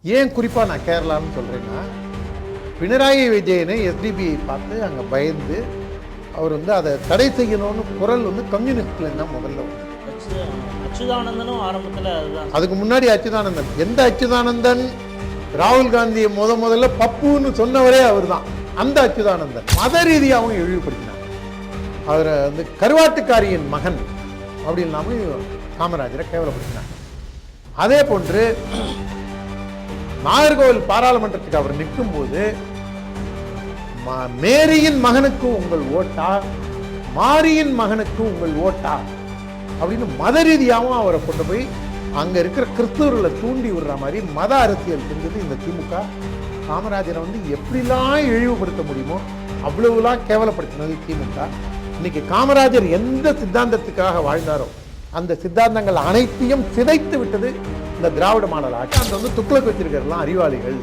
ஏன் குறிப்பாக நான் கேரளான்னு சொல்கிறேன்னா, பினராயி விஜயனை எஸ்டிபிஐ பார்த்து அங்கே பயந்து அவர் அதை தடை செய்யணும்னு குரல் கம்யூனிஸ்ட்லேருந்து தான் முதல்ல வரும். அச்சுதானந்தனும் ஆரம்பத்தில் அதுதான். அதுக்கு முன்னாடி அச்சுதானந்தன், எந்த அச்சுதானந்தன் ராகுல் காந்தியை முதல்ல பப்புன்னு சொன்னவரே அவர் தான். அந்த அச்சுதானந்தன் மத ரீதியாகவும் இழிவுபடுத்தினார். அவரை கருவாட்டுக்காரியின் மகன் அப்படி இல்லாமல் காமராஜரை கேவலப்படுத்தினார். அதே போன்று நாகர்கோவில் பாராளுமன்றத்துக்கு அவர் நிற்கும் போது மேரியின் மகனுக்கு உங்கள் ஓட்டா, மாரியின் மகனுக்கு உங்கள் ஓட்டா அப்படின்னு மத ரீதியாகவும் அவரை கொண்டு போய் அங்க இருக்கிற கிறிஸ்தவர்களை தூண்டி விடுற மாதிரி மத அரசியல் செஞ்சது இந்த திமுக. காமராஜரை எப்படிலாம் இழிவுபடுத்த முடியுமோ அவ்வளவுலாம் கேவலப்படுத்தினது திமுக. இன்னைக்கு காமராஜர் எந்த சித்தாந்தத்துக்காக வாழ்ந்தாரோ அந்த சித்தாந்தங்கள் அனைத்தையும் சிதைத்து விட்டது இந்த திராவிட மாடல் ஆட்சி. அந்த துக்ளக் வச்சிருக்கிறதுலாம் அறிவாளிகள்,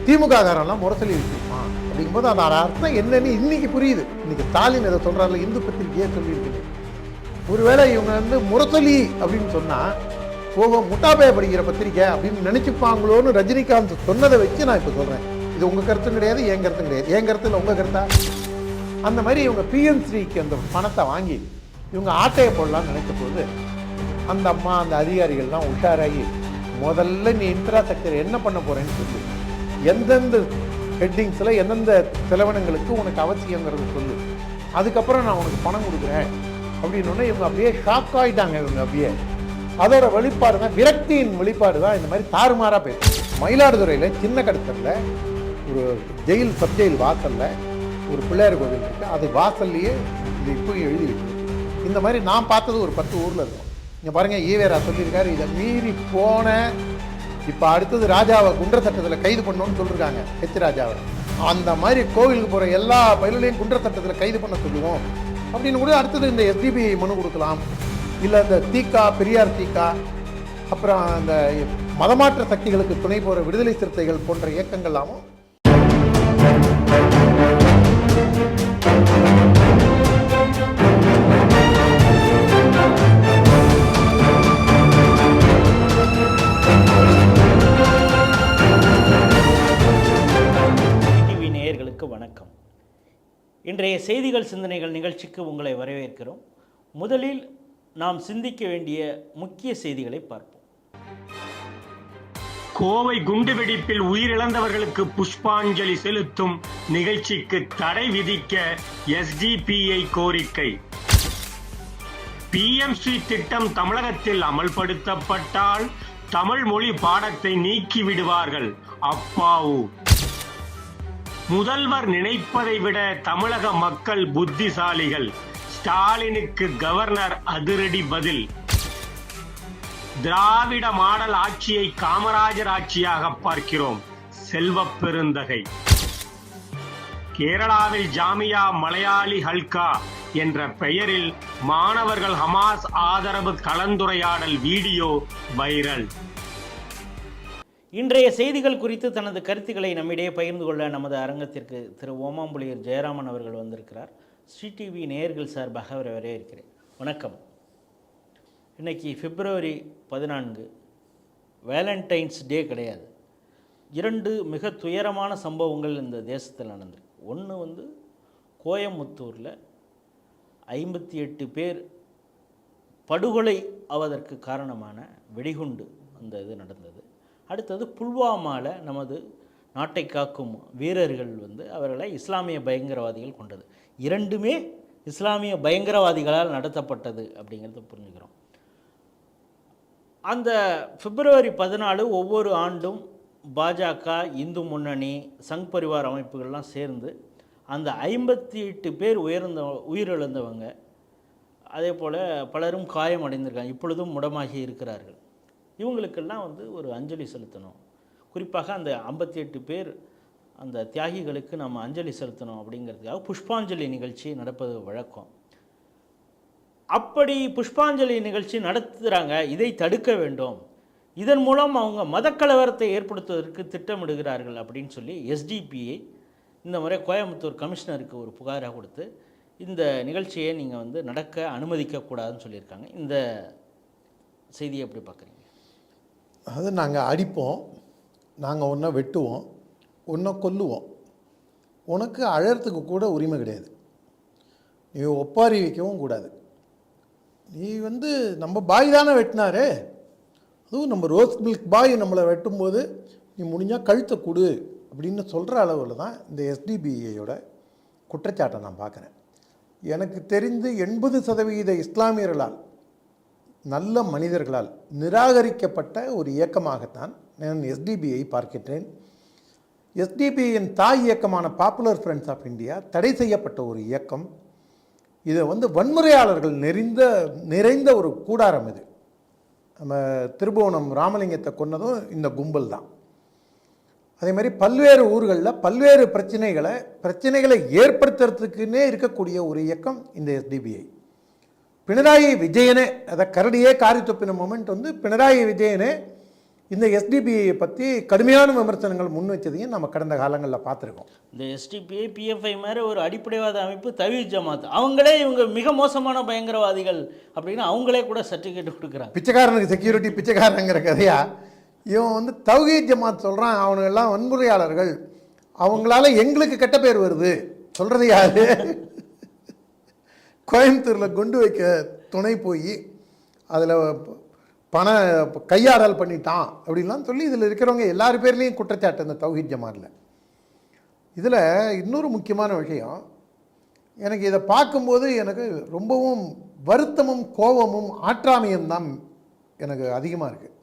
திமுக காரெல்லாம் முரசொலி வச்சிருப்பான் அப்படிங்கும்போது அதோட அர்த்தம் என்னன்னு இன்னைக்கு புரியுது. இன்னைக்கு ஸ்டாலின் இதை சொல்றாருல, இந்து பத்திரிகையே சொல்லியிருக்குது. ஒருவேளை இவங்க முரசொலி அப்படின்னு சொன்னா போக முட்டாப்பைய படிக்கிற பத்திரிக்கை அப்படின்னு நினைச்சுப்பாங்களோன்னு ரஜினிகாந்த் சொன்னதை வச்சு நான் இப்போ சொல்றேன். இது உங்க கருத்தும் கிடையாது, என் கருத்தும் கிடையாது. என் கருத்துல உங்க கருத்தா? அந்த மாதிரி இவங்க பிஎன்சிக்கு அந்த பணத்தை வாங்கி இவங்க ஆட்டையை போடலாம்னு நினைச்ச போது அந்த அம்மா அந்த அதிகாரிகள்லாம் உஷாராகி முதல்ல நீ இன்ஃப்ராஸ்ட்ரக்சர் என்ன பண்ண போறேன்னு சொல்லு, எந்தெந்த ஹெட்டிங்ஸ்ல எந்தெந்த செலவினங்களுக்கு உனக்கு அவசியங்கிறது சொல்லு, அதுக்கப்புறம் நான் உனக்கு பணம் கொடுக்குறேன் அப்படின்னு இவங்க அப்படியே ஷாக் ஆகிட்டாங்க. இவங்க அப்படியே அதோட வெளிப்பாடு தான், விரக்தியின் வெளிப்பாடு தான் இந்த மாதிரி தாறுமாறா போயிருக்கு. மயிலாடுதுறையில் சின்ன கடத்தல ஒரு ஜெயில், சப் ஜெயில் வாசல்ல ஒரு பிள்ளையார் கோவில் இருக்கு. அது வாசல்லையே இது இப்போ எழுதி இருக்கு. இந்த மாதிரி நான் பார்த்தது ஒரு 10 ஊர்ல இருக்கும். இங்க பாருங்க, ஈவேரா சொல்லியிருக்காரு, இதை மீறி போன இப்ப அடுத்தது ராஜாவை குண்டர் சட்டத்தில் கைது பண்ணணும்னு சொல்லிருக்காங்க. ஹெச் ராஜாவை அந்த மாதிரி கோவிலுக்கு போற எல்லா பயிர்களையும் குண்டர் சட்டத்தில் கைது பண்ண சொல்லுவோம் அப்படின்னு கூட அடுத்தது இந்த எஸ்டிபிஐ மனு கொடுக்கலாம். இல்லை இந்த தீகா, பெரியார் தீகா, அப்புறம் அந்த மதமாற்ற சக்திகளுக்கு துணை போகிற விடுதலை சிறுத்தைகள் போன்ற இயக்கங்கள்லாமும் டிவி நேயர்களுக்கு வணக்கம். இன்றைய செய்திகள் சிந்தனைகள் நிகழ்ச்சிக்கு உங்களை வரவேற்கிறோம். முதலில் நாம் சிந்திக்க வேண்டிய முக்கிய செய்திகளை பார்ப்போம். கோவை குண்டுவெடிப்பில் உயிரிழந்தவர்களுக்கு புஷ்பாஞ்சலி செலுத்தும் நிகழ்ச்சிக்கு தடை விதிக்க எஸ்டிபிஐ கோரிக்கை. பிஎம்சி திட்டம் தமிழகத்தில் அமல்படுத்தப்பட்டால் தமிழ் மொழி பாடத்தை நீக்கிவிடுவார்கள் அப்பாவு. முதல்வர் நினைப்பதை விட தமிழக மக்கள் புத்திசாலிகள், ஸ்டாலினுக்கு கவர்னர் அதிரடி பதில். திராவிட மாடல் ஆட்சியை காமராஜர் ஆட்சியாக பார்க்கிறோம், செல்வ பெருந்தகை. கேரளாவில் ஜாமியா மலையாளி ஹல்கா என்ற பெயரில் மாணவர்கள் ஹமாஸ் ஆதரவு கலந்துரையாடல் வீடியோ வைரல். இன்றைய செய்திகள் குறித்து தனது கருத்துக்களை நம்மிடையே பகிர்ந்து கொள்ள நமது அரங்கத்திற்கு திரு ஓமாம்புலியூர் ஜெயராமன் அவர்கள் வந்திருக்கிறார். ஸ்ரீ டிவி நேயர்கள் சார்பாக அவரை வரவேற்கிறேன். வணக்கம். இன்றைக்கி பிப்ரவரி 14, வேலண்டைன்ஸ் டே கிடையாது. 2 மிக துயரமான சம்பவங்கள் இந்த தேசத்தில் நடந்திருக்கு. ஒன்று கோயம்புத்தூரில் 58 பேர் படுகொலை ஆவதற்கு காரணமான வெடிகுண்டு அந்த இது நடந்தது. அடுத்தது புல்வாமாவில் நமது நாட்டை காக்கும் வீரர்கள் அவர்களை இஸ்லாமிய பயங்கரவாதிகள் கொண்டது. 2மே இஸ்லாமிய பயங்கரவாதிகளால் நடத்தப்பட்டது அப்படிங்கிறத புரிஞ்சுக்கிறோம். அந்த பிப்ரவரி 14 ஒவ்வொரு ஆண்டும் பாஜக, இந்து முன்னணி, சங் பரிவார் அமைப்புகள்லாம் சேர்ந்து அந்த 58 பேர் உயிரிழந்தவங்க, அதே போல் பலரும் காயமடைந்திருக்காங்க, இப்பொழுதும் முடமாகி இருக்கிறார்கள். இவங்களுக்கெல்லாம் ஒரு அஞ்சலி செலுத்தணும். குறிப்பாக அந்த 58 பேர் அந்த தியாகிகளுக்கு நம்ம அஞ்சலி செலுத்தணும் அப்படிங்கிறதுக்காக புஷ்பாஞ்சலி நிகழ்ச்சி நடப்பது வழக்கம். அப்படி புஷ்பாஞ்சலி நிகழ்ச்சி நடத்துகிறாங்க. இதை தடுக்க வேண்டும், இதன் மூலம் அவங்க மதக்கலவரத்தை ஏற்படுத்துவதற்கு திட்டமிடுகிறார்கள் அப்படின்னு சொல்லி எஸ்டிபிஐ இந்த முறை கோயம்புத்தூர் கமிஷனருக்கு ஒரு புகாராக கொடுத்து இந்த நிகழ்ச்சியை நீங்கள் நடக்க அனுமதிக்கக்கூடாதுன்னு சொல்லியிருக்காங்க. இந்த செய்தியை எப்படி பார்க்குறீங்க? அது நாங்கள் அடிப்போம், நாங்கள் ஒன்றை வெட்டுவோம், ஒன்றை கொல்லுவோம். உனக்கு அழறதுக்கு கூட உரிமை கிடையாது. நீ ஒப்பாரி வைக்கவும் கூடாது. நீ வந்து நம்ம பாய் தானே வெட்டினாரு, அதுவும் நம்ம ரோஸ் மில்க் பாய் நம்மளை வெட்டும்போது நீ முடிஞ்சால் கழுத்தை கொடு அப்படின்னு சொல்கிற அளவில் தான் இந்த எஸ்டிபிஐயோட குற்றச்சாட்டை நான் பார்க்குறேன். எனக்கு தெரிந்து 80% இஸ்லாமியர்களால், நல்ல மனிதர்களால் நிராகரிக்கப்பட்ட ஒரு இயக்கமாகத்தான் நான் எஸ்டிபிஐ பார்க்கின்றேன். எஸ்டிபிஐயின் தாய் இயக்கமான பாப்புலர் ஃப்ரண்ட்ஸ் ஆஃப் இந்தியா தடை செய்யப்பட்ட ஒரு இயக்கம். இதை வந்து வன்முறையாளர்கள் நிறைந்த ஒரு கூடாரம். இது நம்ம திருபுவனம் ராமலிங்கத்தை கொன்னதும் இந்த கும்பல் தான். அதே மாதிரி பல்வேறு ஊர்களில் பல்வேறு பிரச்சனைகளை ஏற்படுத்துறதுக்குன்னே இருக்கக்கூடிய ஒரு இயக்கம் இந்த எஸ்டிபிஐ. பினராயி விஜயனே, அதை கரடியே காரி துப்பின மொமெண்ட் வந்து பினராயி விஜயனே இந்த எஸ்டிபிஐயை பற்றி கடுமையான விமர்சனங்கள் முன் வச்சதையும் நம்ம கடந்த காலங்களில் பார்த்துருக்கோம். இந்த எஸ்டிபிஐ பிஎஃப்ஐ மாதிரி ஒரு அடிப்படைவாத அமைப்பு தவ்ஹீத் ஜமாத், அவங்களே இவங்க மிக மோசமான பயங்கரவாதிகள் அப்படின்னு அவங்களே கூட சர்டிஃபிகேட் கொடுக்குறாங்க. பிச்சைக்காரனுக்கு செக்யூரிட்டி பிச்சைக்காரங்கிற கதையா இவன் வந்து தவ்ஹீத் ஜமாத் சொல்கிறான். அவனுங்கெல்லாம் வன்முறையாளர்கள், அவங்களால எங்களுக்கு கெட்ட பேர் வருது. சொல்கிறது யாரு? கோயம்புத்தூரில் குண்டு வைக்க துணை போய் அதில் கையாடல் பண்ணிட்டான் அப்படின்லாம் சொல்லி இதில் இருக்கிறவங்க எல்லார் பேர்லேயும் குற்றச்சாட்டு இந்த தவ்ஹீத் ஜமாத்தில். இதில் இன்னொரு முக்கியமான விஷயம், எனக்கு இதை பார்க்கும்போது எனக்கு ரொம்பவும் வருத்தமும் கோபமும் ஆற்றாமையும் தான் எனக்கு அதிகமாக இருக்குது.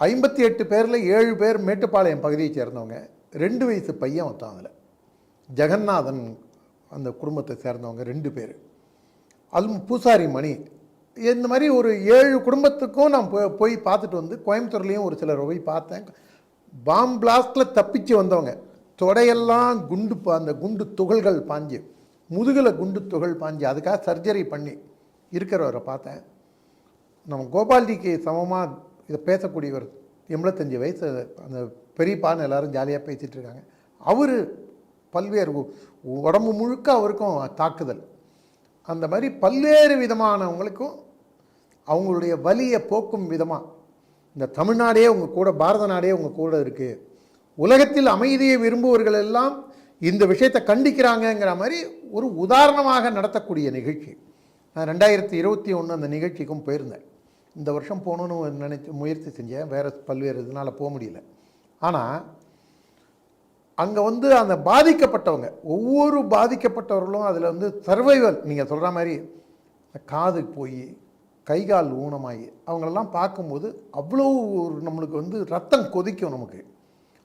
58 பேரில் 7 பேர் மேட்டுப்பாளையம் பகுதியை சேர்ந்தவங்க, 2 வயசு பையன் ஒருத்தான். அதில் ஜெகநாதன் அந்த குடும்பத்தை சேர்ந்தவங்க 2 பேர், பூசாரி மணி, இந்த மாதிரி ஒரு 7 குடும்பத்துக்கும் நான் போய் பார்த்துட்டு வந்து கோயம்புத்தூர்லேயும் ஒரு சிலர் போய் பார்த்தேன். பாம் பிளாஸ்டில் தப்பிச்சு வந்தவங்க, தொடையெல்லாம் அந்த குண்டு துகள்கள் பாஞ்சு, முதுகில் குண்டு துகள் பாஞ்சு, அதுக்காக சர்ஜரி பண்ணி இருக்கிறவரை பார்த்தேன். நம்ம கோபால்ஜிக்கு சமமாக இதை பேசக்கூடியவர், 85 வயசு அந்த பெரியப்பான்னு எல்லாரும் ஜாலியாக பேசிகிட்டு இருக்காங்க. அவர் பல்வேறு உடம்பு முழுக்க அவருக்கும் தாக்குதல். அந்த மாதிரி பல்வேறு விதமானவங்களுக்கும் அவங்களுடைய வலியை போக்கும் விதமாக இந்த தமிழ்நாடே உங்கள் கூட, பாரத நாடே உங்கள் கூட இருக்குது. உலகத்தில் அமைதியை விரும்புவர்கள் எல்லாம் இந்த விஷயத்தை கண்டிக்கிறாங்கங்கிற மாதிரி ஒரு உதாரணமாக நடத்தக்கூடிய நிகழ்ச்சி. நான் 2021 அந்த நிகழ்ச்சிக்கும் போயிருந்தேன். இந்த வருஷம் போகணுன்னு முயற்சி செஞ்சேன், வேறு பல்வேறு இதனால் போக முடியல. ஆனால் அங்கே வந்து அந்த பாதிக்கப்பட்டவங்க, ஒவ்வொரு பாதிக்கப்பட்டவர்களும் அதில் வந்து சர்வைவல், நீங்கள் சொல்கிற மாதிரி காது போய் கைகால் ஊனமாகி அவங்களெல்லாம் பார்க்கும்போது அவ்வளோ நம்மளுக்கு வந்து ரத்தம் கொதிக்கும் நமக்கு.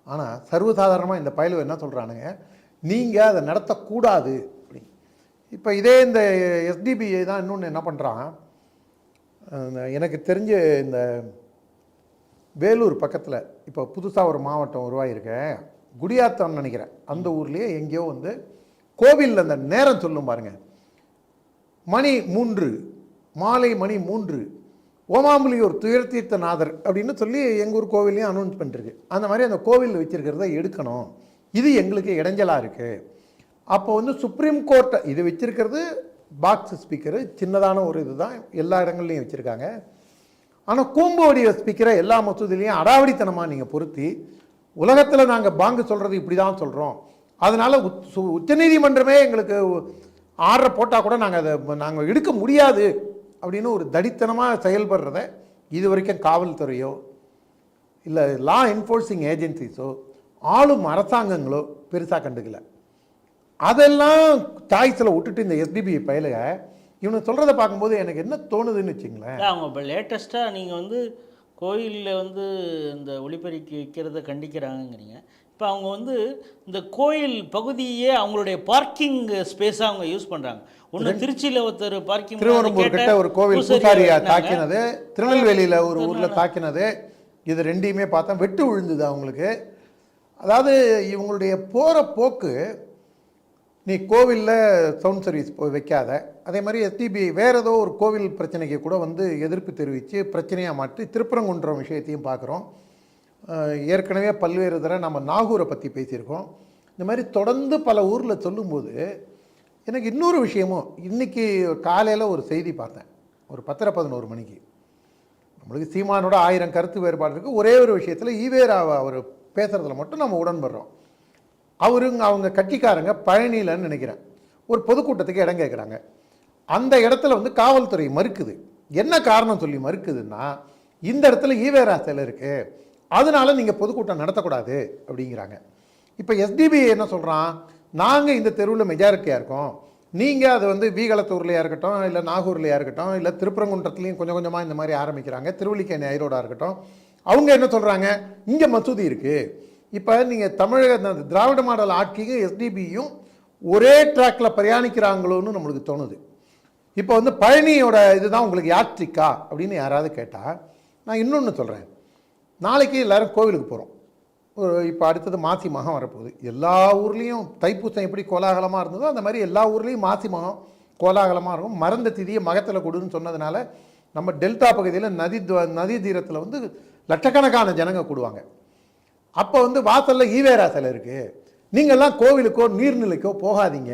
ஆனால் சர்வசாதாரணமாக இந்த பயலுவை என்ன சொல்கிறானுங்க, நீங்கள் அதை நடத்தக்கூடாது அப்படி. இப்போ இதே இந்த எஸ்டிபிஐ தான் இன்னொன்று என்ன பண்ணுறான், எனக்கு தெரிஞ்ச இந்த வேலூர் பக்கத்தில் இப்போ புதுசாக ஒரு மாவட்டம் உருவாகிருக்கேன், குடியாத்தம்னு நினைக்கிறேன். அந்த ஊர்லேயே எங்கேயோ வந்து கோவிலில் அந்த நேரம் சொல்லும் பாருங்கள், மணி 3, மாலை மணி 3, ஓமாம்புலியூர் துயர்த்தீர்த்தநாதர் அப்படின்னு சொல்லி எங்கள் ஊர் கோவிலையும் அனௌன்ஸ் பண்ணிருக்கு. அந்த மாதிரி அந்த கோவிலில் வச்சுருக்கிறத எடுக்கணும், இது எங்களுக்கு இடைஞ்சலாக இருக்குது. அப்போ வந்து சுப்ரீம் கோர்ட்டை இது வச்சுருக்கிறது பாக்ஸ் ஸ்பீக்கரு, சின்னதான ஒரு இது தான், எல்லா இடங்கள்லையும் வச்சுருக்காங்க. ஆனால் கூம்பு வடிவ ஸ்பீக்கரை எல்லா மசூதிலையும் அடாவடித்தனமாக நீங்கள் பொருத்தி, உலகத்தில் நாங்கள் பாங்கு சொல்கிறது இப்படி தான் சொல்கிறோம், அதனால் உச்சநீதிமன்றமே எங்களுக்கு ஆர்டர் போட்டால் கூட நாங்கள் எடுக்க முடியாது அப்படின்னு ஒரு தடித்தனமாக செயல்படுறத இது வரைக்கும் காவல்துறையோ இல்லை லா என்ஃபோர்ஸிங் ஏஜென்சிஸோ ஆளும் அரசாங்கங்களோ பெருசாக கண்டுக்கல. அதெல்லாம் சாய்ஸில் விட்டுட்டு இந்த எஸ்டிபிஐ பயலுக இவனை சொல்கிறத பார்க்கும்போது எனக்கு என்ன தோணுதுன்னு வச்சுங்களேன். அவங்க இப்போ லேட்டஸ்ட்டாக நீங்கள் வந்து கோயிலில் வந்து இந்த ஒளிபெருக்கி வைக்கிறத கண்டிக்கிறாங்கங்கிறீங்க. இப்போ அவங்க வந்து இந்த கோயில் பகுதியே அவங்களுடைய பார்க்கிங் ஸ்பேஸாக அவங்க யூஸ் பண்ணுறாங்க. ஒன்று திருச்சியில் ஒருத்தர் பார்க்கிங், திருவனம்பூர் கிட்ட ஒரு கோவில் பூசாரியை தாக்கினது, திருநெல்வேலியில் ஒரு ஊரில் தாக்கினது, இது ரெண்டையுமே பார்த்தா வெட்டு விழுந்தது அவங்களுக்கு. அதாவது இவங்களுடைய போகிற போக்கு, நீ கோவிலில் சவுண்ட் சர்வீஸ் வைக்காத, அதே மாதிரி எஸ்டிபிஐ வேறு ஏதோ ஒரு கோவில் பிரச்சனைக்கு கூட வந்து எதிர்ப்பு தெரிவித்து பிரச்சனையாக மாற்றி திருப்பரங்குன்ற விஷயத்தையும் பார்க்குறோம். ஏற்கனவே பல்வேறு தடவை நம்ம நாகூரை பற்றி பேசியிருக்கோம். இந்த மாதிரி தொடர்ந்து பல ஊரில் சொல்லும்போது எனக்கு இன்னொரு விஷயமும், இன்றைக்கி காலையில் ஒரு செய்தி பார்த்தேன், ஒரு 10:11 மணிக்கு. நம்மளுக்கு சீமானோட 1000 கருத்து வேறுபாடு இருக்குது. ஒரே ஒரு விஷயத்தில் ஈவேராவை அவர் பேசுகிறதுல மட்டும் நம்ம உடன்படுறோம். அவங்க கட்சிக்காரங்க பழனியிலன்னு நினைக்கிறேன் ஒரு பொதுக்கூட்டத்துக்கு இடம் கேட்குறாங்க. அந்த இடத்துல வந்து காவல்துறை மறுக்குது. என்ன காரணம் சொல்லி மறுக்குதுன்னா, இந்த இடத்துல ஈவேரா சிலை இருக்குது, அதனால நீங்கள் பொதுக்கூட்டம் நடத்தக்கூடாது அப்படிங்கிறாங்க. இப்போ எஸ்டிபி என்ன சொல்கிறான், நாங்கள் இந்த தெருவில் மெஜாரிட்டியாக இருக்கோம், நீங்கள் அது வந்து வீகளத்தூர்லையாக இருக்கட்டும், இல்லை நாகூர்லையாக இருக்கட்டும், இல்லை திருப்பரங்குன்றத்துலேயும் கொஞ்சம் கொஞ்சமாக இந்த மாதிரி ஆரம்பிக்கிறாங்க, திருவல்லிக்கேணி ஐரோடாக இருக்கட்டும், அவங்க என்ன சொல்கிறாங்க, இங்கே மசூதி இருக்குது. இப்போ நீங்கள் தமிழக திராவிட மாடல் ஆட்சியும் எஸ்டிபியும் ஒரே ட்ராக்கில் பிரயாணிக்கிறாங்களோன்னு நம்மளுக்கு தோணுது. இப்போ வந்து பழனியோட இதுதான் உங்களுக்கு யாட்சிக்கா அப்படின்னு யாராவது கேட்டால், நான் இன்னொன்று சொல்கிறேன். நாளைக்கு எல்லோரும் கோவிலுக்கு போகிறோம். இப்போ அடுத்தது மாசி மகம் வரப்போகுது. எல்லா ஊர்லேயும் தைப்பூசம் எப்படி கோலாகலமாக இருந்ததோ அந்த மாதிரி எல்லா ஊர்லேயும் மாசி மகம் கோலாகலமாக இருக்கும். மறந்த திதியை மகத்தில் கொடுன்னு சொன்னதுனால நம்ம டெல்டா பகுதியில் நதி தீரத்தில் வந்து லட்சக்கணக்கான ஜனங்க கூடுவாங்க. அப்போ வந்து வாசலில் ஈவேரா சிலை இருக்குது, நீங்கள்லாம் கோவிலுக்கோ நீர்நிலைக்கோ போகாதீங்க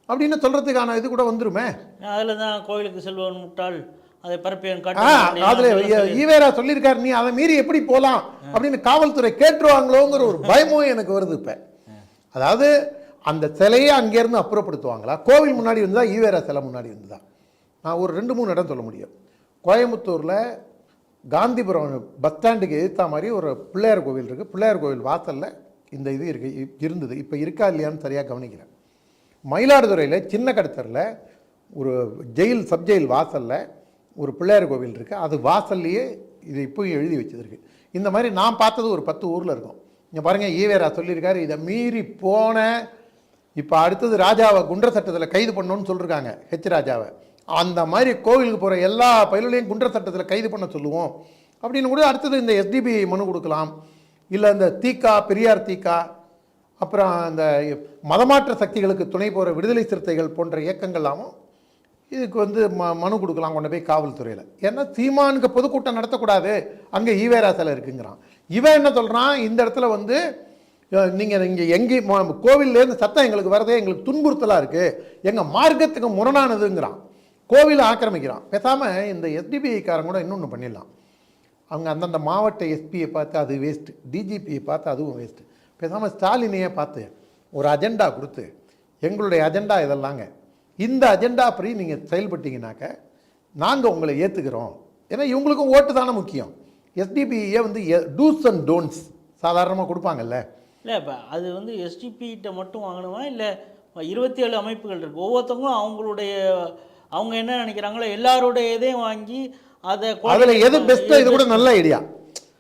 அப்படின்னு சொல்கிறதுக்கான இது கூட வந்துருமே. அதில் தான் கோவிலுக்கு செல்வன் முட்டாள் அதை பரப்பியன் அதில் ஈவேரா சொல்லியிருக்காரு, நீ அதை மீறி எப்படி போகலாம் அப்படின்னு காவல்துறை கேட்டுருவாங்களோங்கிற ஒரு பயமும் எனக்கு வருது. இப்போ அதாவது அந்த சிலையை அங்கேருந்து அப்புறப்படுத்துவாங்களா, கோவில் முன்னாடி இருந்ததா ஈவேரா சிலை முன்னாடி இருந்ததா? நான் ஒரு 2-3 இடம் சொல்ல முடியும். கோயம்புத்தூரில் காந்திபுரம் பஸ் ஸ்டாண்டுக்கு எதிர்த்தா மாதிரி ஒரு பிள்ளையார் கோவில் இருக்குது. பிள்ளையார் கோவில் வாசலில் இந்த இது இருந்தது, இப்போ இருக்கா இல்லையான்னு சரியாக கவனிக்கிறேன். மயிலாடுதுறையில் சின்ன கடத்தரில் ஒரு ஜெயில் சப்ஜெயில் வாசலில் ஒரு பிள்ளையார் கோவில் இருக்குது. அது வாசல்லையே இது இப்போயும் எழுதி வச்சதுருக்கு. இந்த மாதிரி நான் பார்த்தது ஒரு 10 ஊரில் இருக்கும். இங்கே பாருங்கள், ஈவேரா சொல்லியிருக்காரு, இதை மீறி போன இப்போ அடுத்தது ராஜாவை குண்டர் சட்டத்தில் கைது பண்ணணும்னு சொல்லியிருக்காங்க, ஹெச் ராஜாவை. அந்த மாதிரி கோவிலுக்கு போகிற எல்லா பயிர்களையும் குண்டர் சட்டத்தில் கைது பண்ண சொல்லுவோம் அப்படின்னு கூட அடுத்தது இந்த எஸ்டிபி மனு கொடுக்கலாம். இல்லை இந்த தீக்கா, பெரியார் தீக்கா, அப்புறம் அந்த மதமாற்ற சக்திகளுக்கு துணை போகிற விடுதலை சிறுத்தைகள் போன்ற இயக்கங்கள்லாமும் இதுக்கு வந்து மனு கொடுக்கலாம் கொண்டு போய் காவல்துறையில். ஏன்னா சீமானுக்கு பொதுக்கூட்டம் நடத்தக்கூடாது, அங்கே ஈவேரா சிலை இருக்குங்கிறான். இவன் என்ன சொல்கிறான், இந்த இடத்துல வந்து நீங்கள் இங்கே எங்கேயும் கோவில்லேருந்து சத்தம் எங்களுக்கு வரதே எங்களுக்கு துன்புறுத்தலாக இருக்குது, எங்கள் மார்க்கத்துக்கு முரணானதுங்கிறான். கோவிலை ஆக்கிரமிக்கிறான். பேசாமல் இந்த எஸ்டிபிஐக்காரங்க கூட இன்னொன்று பண்ணிடலாம். அவங்க அந்தந்த மாவட்ட எஸ்பியை பார்த்து அது வேஸ்ட்டு, டிஜிபியை பார்த்து அதுவும் வேஸ்ட்டு. பேசாமல் ஸ்டாலினையே பார்த்து ஒரு அஜெண்டா கொடுத்து, எங்களுடைய அஜெண்டா இதெல்லாங்க, இந்த அஜெண்டா அப்படி நீங்கள் செயல்பட்டீங்கன்னாக்க நாங்கள் உங்களை ஏற்றுக்கிறோம். ஏன்னா இவங்களுக்கும் ஓட்டு தானே முக்கியம். எஸ்டிபியை வந்து டூஸ் அண்ட் டோன்ட்ஸ் சாதாரணமாக கொடுப்பாங்கல்ல. இல்லை, இப்போ அது வந்து எஸ்டிபிகிட்ட மட்டும் வாங்கணுமா, இல்லை 27 அமைப்புகள் இருக்குது, ஒவ்வொருத்தவங்களும் அவங்க என்ன நினைக்கிறாங்களோ எல்லாருடைய இதையும் வாங்கி அதை அதில் எது பெஸ்ட்டோ இது கூட நல்ல ஐடியா.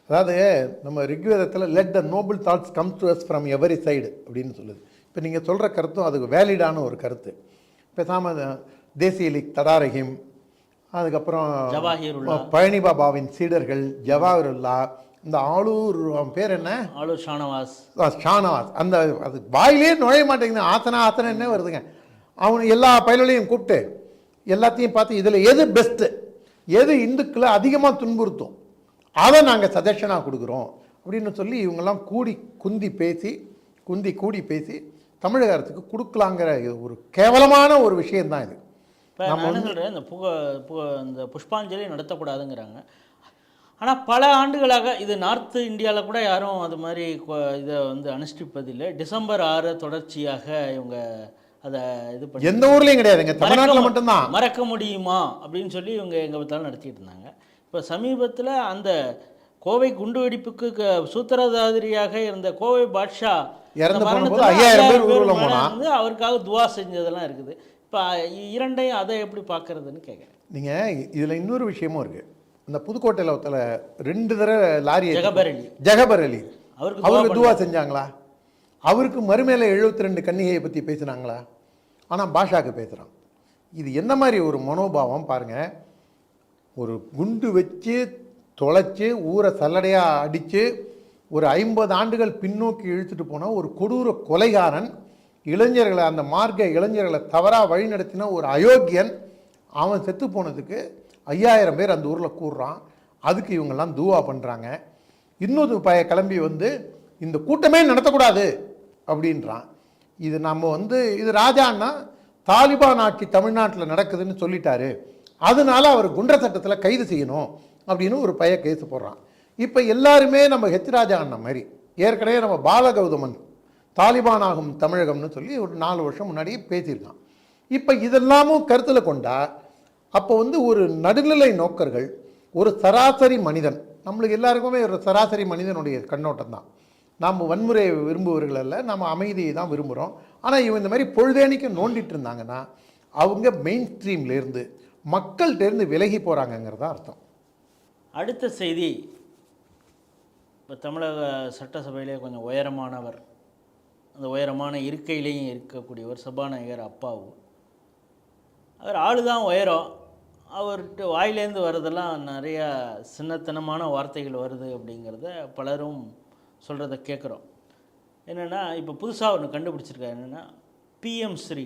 அதாவது நம்ம ரிக்வேதத்தில் let the noble thoughts come to us from every side அப்படின்னு சொல்லுது. இப்போ நீங்கள் சொல்கிற கருத்தும் அதுக்கு வேலிடான ஒரு கருத்து. பேசாமல் தேசிய லீக் தடாரஹிம், அதுக்கப்புறம் பழனி பாபாவின் சீடர்கள், ஜவாஹிருல்லா, இந்த ஆளூர் பேர் என்ன, ஆளூர் ஷானவாஸ், அந்த அது வாயிலே நுழைய மாட்டேங்குது, ஆத்தனை என்ன வருதுங்க. அவனு எல்லா பயலையும் கூப்பிட்டு எல்லாத்தையும் பார்த்து இதில் எது பெஸ்ட்டு, எது இந்துக்களை அதிகமாக துன்புறுத்தும், அதை நாங்கள் சஜஷனாக கொடுக்குறோம் அப்படின்னு சொல்லி இவங்கெல்லாம் கூடி பேசி தமிழக அரசுக்கு கொடுக்கலாங்கிற ஒரு கேவலமான ஒரு விஷயந்தான் இது. நான் சொல்கிறேன், இந்த புஷ்பாஞ்சலி நடத்தக்கூடாதுங்கிறாங்க. ஆனால் பல ஆண்டுகளாக இது நார்த் இந்தியாவில் கூட யாரும் அது மாதிரி இதை வந்து அனுஷ்டிப்பதில்லை. டிசம்பர் 6 தொடர்ச்சியாக இவங்க அதை இது பண்ணி எந்த ஊர்லேயும் கிடையாதுங்க, தமிழ்நாட்டில் மட்டும்தான். மறக்க முடியுமா அப்படின்னு சொல்லி இவங்க எங்கே பார்த்தாலும் நடத்திட்டு இருந்தாங்க. இப்போ சமீபத்தில் அந்த கோவை குண்டுவெடிப்புக்கு சூத்திரதாரியாக இருந்த கோவை பாட்ஷா இறந்து போனபோது 5000 பேர் ஊர்வலம் வந்து அவருக்காக துவா செஞ்சதெல்லாம் இருக்குது. இப்போ இரண்டையும் அதை எப்படி பார்க்கறதுன்னு கேட்குறேன். நீங்கள் இதில் இன்னொரு விஷயமும் இருக்குது. இந்த புதுக்கோட்டையில் ஒருத்தல 2 தடவை லாரி ஜகபர் அலி அவருக்கு துவா செஞ்சாங்களா? அவருக்கு மறுமேல 72 கன்னிகையை பற்றி பேசுனாங்களா? ஆனால் பாஷாக்கு பேசுகிறான். இது என்ன மாதிரி ஒரு மனோபாவம் பாருங்கள். ஒரு குண்டு வச்சு தொலைச்சி ஊரை சல்லடையாக அடித்து ஒரு 50 ஆண்டுகள் பின்னோக்கி இழுத்துட்டு போன ஒரு கொடூர கொலைகாரன், இளைஞர்களை, அந்த மார்க்க இளைஞர்களை தவறாக வழிநடத்தின ஒரு அயோக்கியன், அவன் செத்து போனதுக்கு 5000 பேர் அந்த ஊரில் கூடுறான். அதுக்கு இவங்கெல்லாம் தூவா பண்ணுறாங்க. இன்னொரு கிளம்பி வந்து இந்த கூட்டமே நடத்தக்கூடாது அப்படின்றான். இது நம்ம வந்து இது ராஜான்னா தாலிபான் ஆட்சி தமிழ்நாட்டில் நடக்குதுன்னு சொல்லிட்டாரு, அதனால அவர் குண்டர் சட்டத்தில் கைது செய்யணும் அப்படின்னு ஒரு பைய கேஸ் போடுறான். இப்போ எல்லாருமே நம்ம ஹெச் ராஜா அண்ணன் மாதிரி ஏற்கனவே நம்ம பாலகௌதமன் தாலிபான் ஆகும் தமிழகம்னு சொல்லி ஒரு 4 வருஷம் முன்னாடியே பேசியிருக்கான். இப்போ இதெல்லாமும் கருத்தில் கொண்டா அப்போ வந்து ஒரு நடுநிலை நோக்கர்கள், ஒரு சராசரி மனிதன், நம்மளுக்கு எல்லாருக்குமே ஒரு சராசரி மனிதனுடைய கண்ணோட்டம் தான். நாம் வன்முறையை விரும்புவர்கள் அல்ல, நம்ம அமைதியை தான் விரும்புகிறோம். ஆனால் இவங்க இந்த மாதிரி பொழுதேனிக்கு நோண்டிட்டு இருந்தாங்கன்னா அவங்க மெயின் ஸ்ட்ரீம்லேருந்து மக்கள்கிட்டேருந்து விலகி போகிறாங்கங்கிறது தான் அர்த்தம். அடுத்த செய்தி, இப்போ தமிழக சட்டசபையிலே கொஞ்சம் உயரமானவர், அந்த உயரமான இருக்கையிலையும் இருக்கக்கூடியவர் சபாநாயகர் அப்பாவு. அவர் ஆளு தான் உயரம், அவர்கிட்ட வாயிலேருந்து வர்றதெல்லாம் நிறையா சின்னத்தனமான வார்த்தைகள் வருது அப்படிங்கிறத பலரும் சொல்கிறத கேட்குறோம். என்னென்னா இப்போ புதுசாக ஒன்று கண்டுபிடிச்சிருக்காரு. என்னென்னா பிஎம் ஸ்ரீ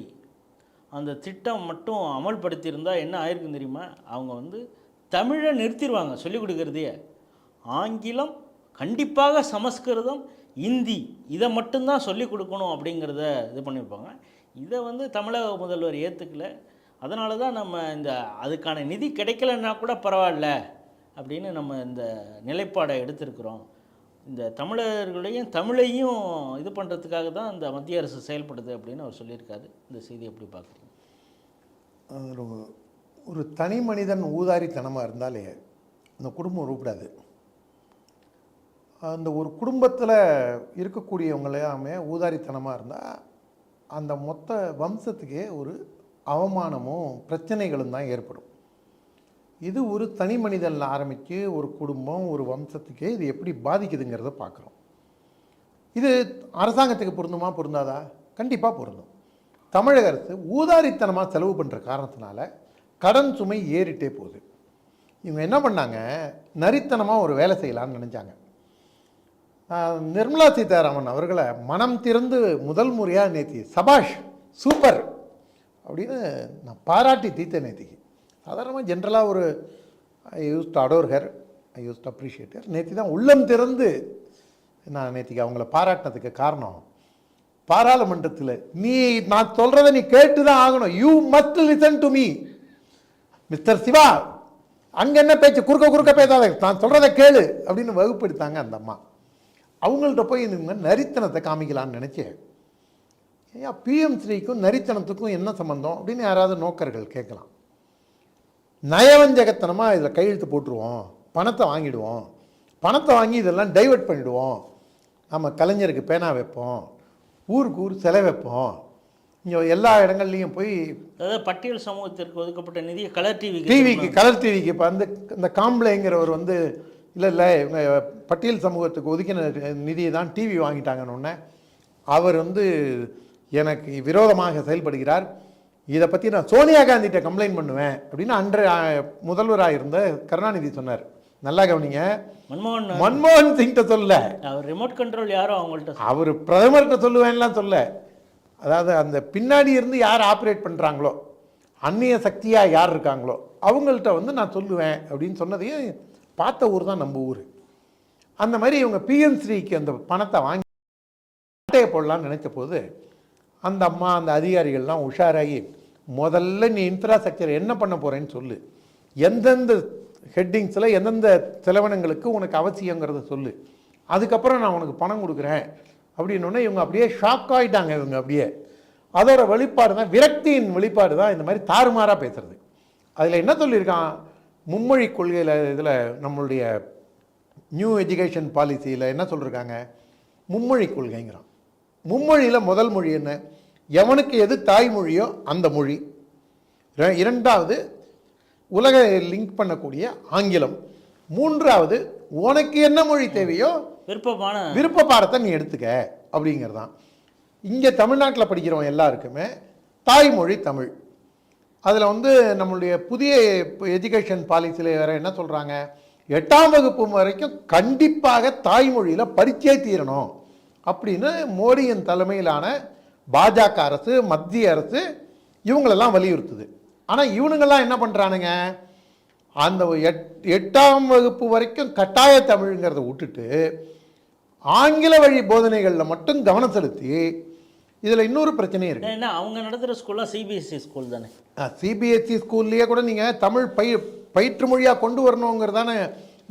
அந்த திட்டம் மட்டும் அமல்படுத்தியிருந்தால் என்ன ஆயிருக்குன்னு தெரியுமா? அவங்க வந்து தமிழை நிறுத்திடுவாங்க சொல்லிக் கொடுக்குறதையே. ஆங்கிலம், கண்டிப்பாக சமஸ்கிருதம், இந்தி இதை மட்டும்தான் சொல்லிக் கொடுக்கணும் அப்படிங்கிறத இது பண்ணியிருப்பாங்க. இதை வந்து தமிழக முதல்வர் ஏற்றுக்கல. அதனால தான் நம்ம இந்த அதுக்கான நிதி கிடைக்கலன்னா கூட பரவாயில்ல அப்படின்னு நம்ம இந்த நிலைப்பாடை எடுத்திருக்கிறோம். இந்த தமிழர்களையும் தமிழையும் இது பண்ணுறதுக்காக தான் இந்த மத்திய அரசு செயல்படுது அப்படின்னு அவர் சொல்லியிருக்காரு. இந்த செய்தி எப்படி பார்க்குறீங்க? ஒரு தனி மனிதன் ஊதாரித்தனமாக இருந்தாலே அந்த குடும்பம் உருப்படாது. அந்த ஒரு குடும்பத்தில் இருக்கக்கூடியவங்களாமே ஊதாரித்தனமாக இருந்தால் அந்த மொத்த வம்சத்துக்கே ஒரு அவமானமும் பிரச்சனைகளும் தான் ஏற்படும். இது ஒரு தனி மனிதனில் ஆரம்பித்து ஒரு குடும்பம், ஒரு வம்சத்துக்கே இது எப்படி பாதிக்குதுங்கிறத பார்க்குறோம். இது அரசாங்கத்துக்கு பொருந்துமா பொருந்தாதா? கண்டிப்பாக பொருந்தும். தமிழக அரசு ஊதாரித்தனமாக செலவு பண்ணுற காரணத்தினால கடன் சுமை ஏறிட்டே போகுது. இவங்க என்ன பண்ணாங்க, நரித்தனமாக ஒரு வேலை செய்யலான்னு நினச்சாங்க. நிர்மலா சீதாராமன் அவர்களை மனம் திறந்து முதல் முறையாக நேற்று சபாஷ் சூப்பர் அப்படின்னு நான் பாராட்டி தீர்த்தேன். நேற்றுக்கு சாதாரணமாக ஜென்ரலாக ஒரு I use to adore her, I use to appreciate her. நேற்று தான் உள்ளம் திறந்து நான் நேற்றுக்கு அவங்கள பாராட்டினதுக்கு காரணம், பாராளுமன்றத்தில் நான் சொல்கிறத நீ கேட்டு தான் ஆகணும், you must listen to me Mister Shiva, அங்கே என்ன பேச்சு, குறுக்க பேசாத, நான் சொல்கிறத கேளு அப்படின்னு வகுப்படுத்தாங்க அந்த அம்மா. அவங்கள்ட்ட போய் இந்த நரித்தனத்தை காமிக்கலான்னு நினச்சேன். ஏன் பிஎம் ஸ்ரீக்கும் நரித்தனத்துக்கும் என்ன சம்பந்தம் அப்படின்னு யாராவது நோக்கர்கள் கேட்கலாம். நயவஞ்சகத்தனமாக இதில் கையெழுத்து போட்டுருவோம், பணத்தை வாங்கிடுவோம், பணத்தை வாங்கி இதெல்லாம் டைவெர்ட் பண்ணிவிடுவோம், நம்ம கலைஞருக்கு பேனா வைப்போம், ஊருக்கு ஊர் சிலை வைப்போம், இங்கே எல்லா இடங்கள்லையும் போய் அதாவது பட்டியல் சமூகத்திற்கு ஒதுக்கப்பட்ட நிதியை கலர் டிவிக்கு இப்போ இந்த காம்ப்ளேங்கிறவர் வந்து இல்லை இவங்க பட்டியல் சமூகத்துக்கு ஒதுக்கின நிதியை தான் டிவி வாங்கிட்டாங்கன்னு அவர் வந்து எனக்கு விரோதமாக செயல்படுகிறார், இதை பற்றி நான் சோனியா காந்திகிட்ட கம்ப்ளைண்ட் பண்ணுவேன் அப்படின்னு அன்றைய முதல்வராக இருந்த கருணாநிதி சொன்னார். நல்லா கவனிங்க, மன்மோகன் சிங்கிட்ட சொல்ல, அவர் ரிமோட் கண்ட்ரோல் யாரோ அவங்கள்ட்ட, அவர் பிரதமர்கிட்ட சொல்லுவேன்லாம் சொல்ல. அதாவது அந்த பின்னாடி இருந்து யார் ஆப்ரேட் பண்ணுறாங்களோ, அந்நிய சக்தியாக யார் இருக்காங்களோ அவங்கள்ட்ட வந்து நான் சொல்லுவேன் அப்படின்னு சொன்னதையும் பார்த்த ஊர் தான் நம்ம ஊர். அந்த மாதிரி இவங்க பிஎம் ஸ்ரீக்கு அந்த பணத்தை வாங்கி அட்டையை போடலான்னு நினைச்ச போது அந்த அம்மா அந்த அதிகாரிகள்லாம் உஷாராகி, முதல்ல நீ இன்ஃப்ராஸ்ட்ரக்சர் என்ன பண்ண போகிறேன்னு சொல்லு, எந்தெந்த ஹெட்டிங்ஸில் எந்தெந்த செலவினங்களுக்கு உனக்கு அவசியங்கிறத சொல்லு, அதுக்கப்புறம் நான் உனக்கு பணம் கொடுக்குறேன் அப்படின்னோடனே இவங்க அப்படியே ஷாக் ஆகிட்டாங்க. இவங்க அப்படியே அதோட வெளிப்பாடு தான், விரக்தியின் வெளிப்பாடு தான் இந்த மாதிரி தாறுமாறாக பேசுறது. அதில் என்ன சொல்லியிருக்கான், மும்மொழி கொள்கையில் இதில் நம்மளுடைய நியூ எஜுகேஷன் பாலிசியில் என்ன சொல்லியிருக்காங்க, மும்மொழி கொள்கைங்கிறான். மும்மொழியில் முதல் மொழி என்ன, எவனுக்கு எது தாய்மொழியோ அந்த மொழி. இரண்டாவது உலக லிங்க் பண்ணக்கூடிய ஆங்கிலம். மூன்றாவது உனக்கு என்ன மொழி தேவையோ விருப்ப பாடத்தை நீ எடுத்துக்க அப்படிங்கிறதான். இங்கே தமிழ்நாட்டில் படிக்கிறவங்க எல்லாருக்குமே தாய்மொழி தமிழ். அதில் வந்து நம்மளுடைய புதிய எஜுகேஷன் பாலிசியில் வேறு என்ன சொல்கிறாங்க, 8ஆம் வகுப்பு வரைக்கும் கண்டிப்பாக தாய்மொழியில் படிச்சே தீரணும் அப்படின்னு மோடியின் தலைமையிலான பாஜக அரசு, மத்திய அரசு இவங்களெல்லாம் வலியுறுத்துது. ஆனால் இவனுங்கெல்லாம் என்ன பண்ணுறானுங்க, அந்த 8ஆம் வகுப்பு வரைக்கும் கட்டாய தமிழ்ங்கிறத விட்டுட்டு ஆங்கில வழி போதனைகளில் மட்டும் கவனம் செலுத்தி, இதில் இன்னொரு பிரச்சனையும் இருக்குது. அவங்க நடத்துகிற ஸ்கூல்லாம் சிபிஎஸ்சி ஸ்கூல் தானே. சிபிஎஸ்சி ஸ்கூல்லையே கூட நீங்கள் தமிழ் பயிற்று மொழியாக கொண்டு வரணுங்கிறதான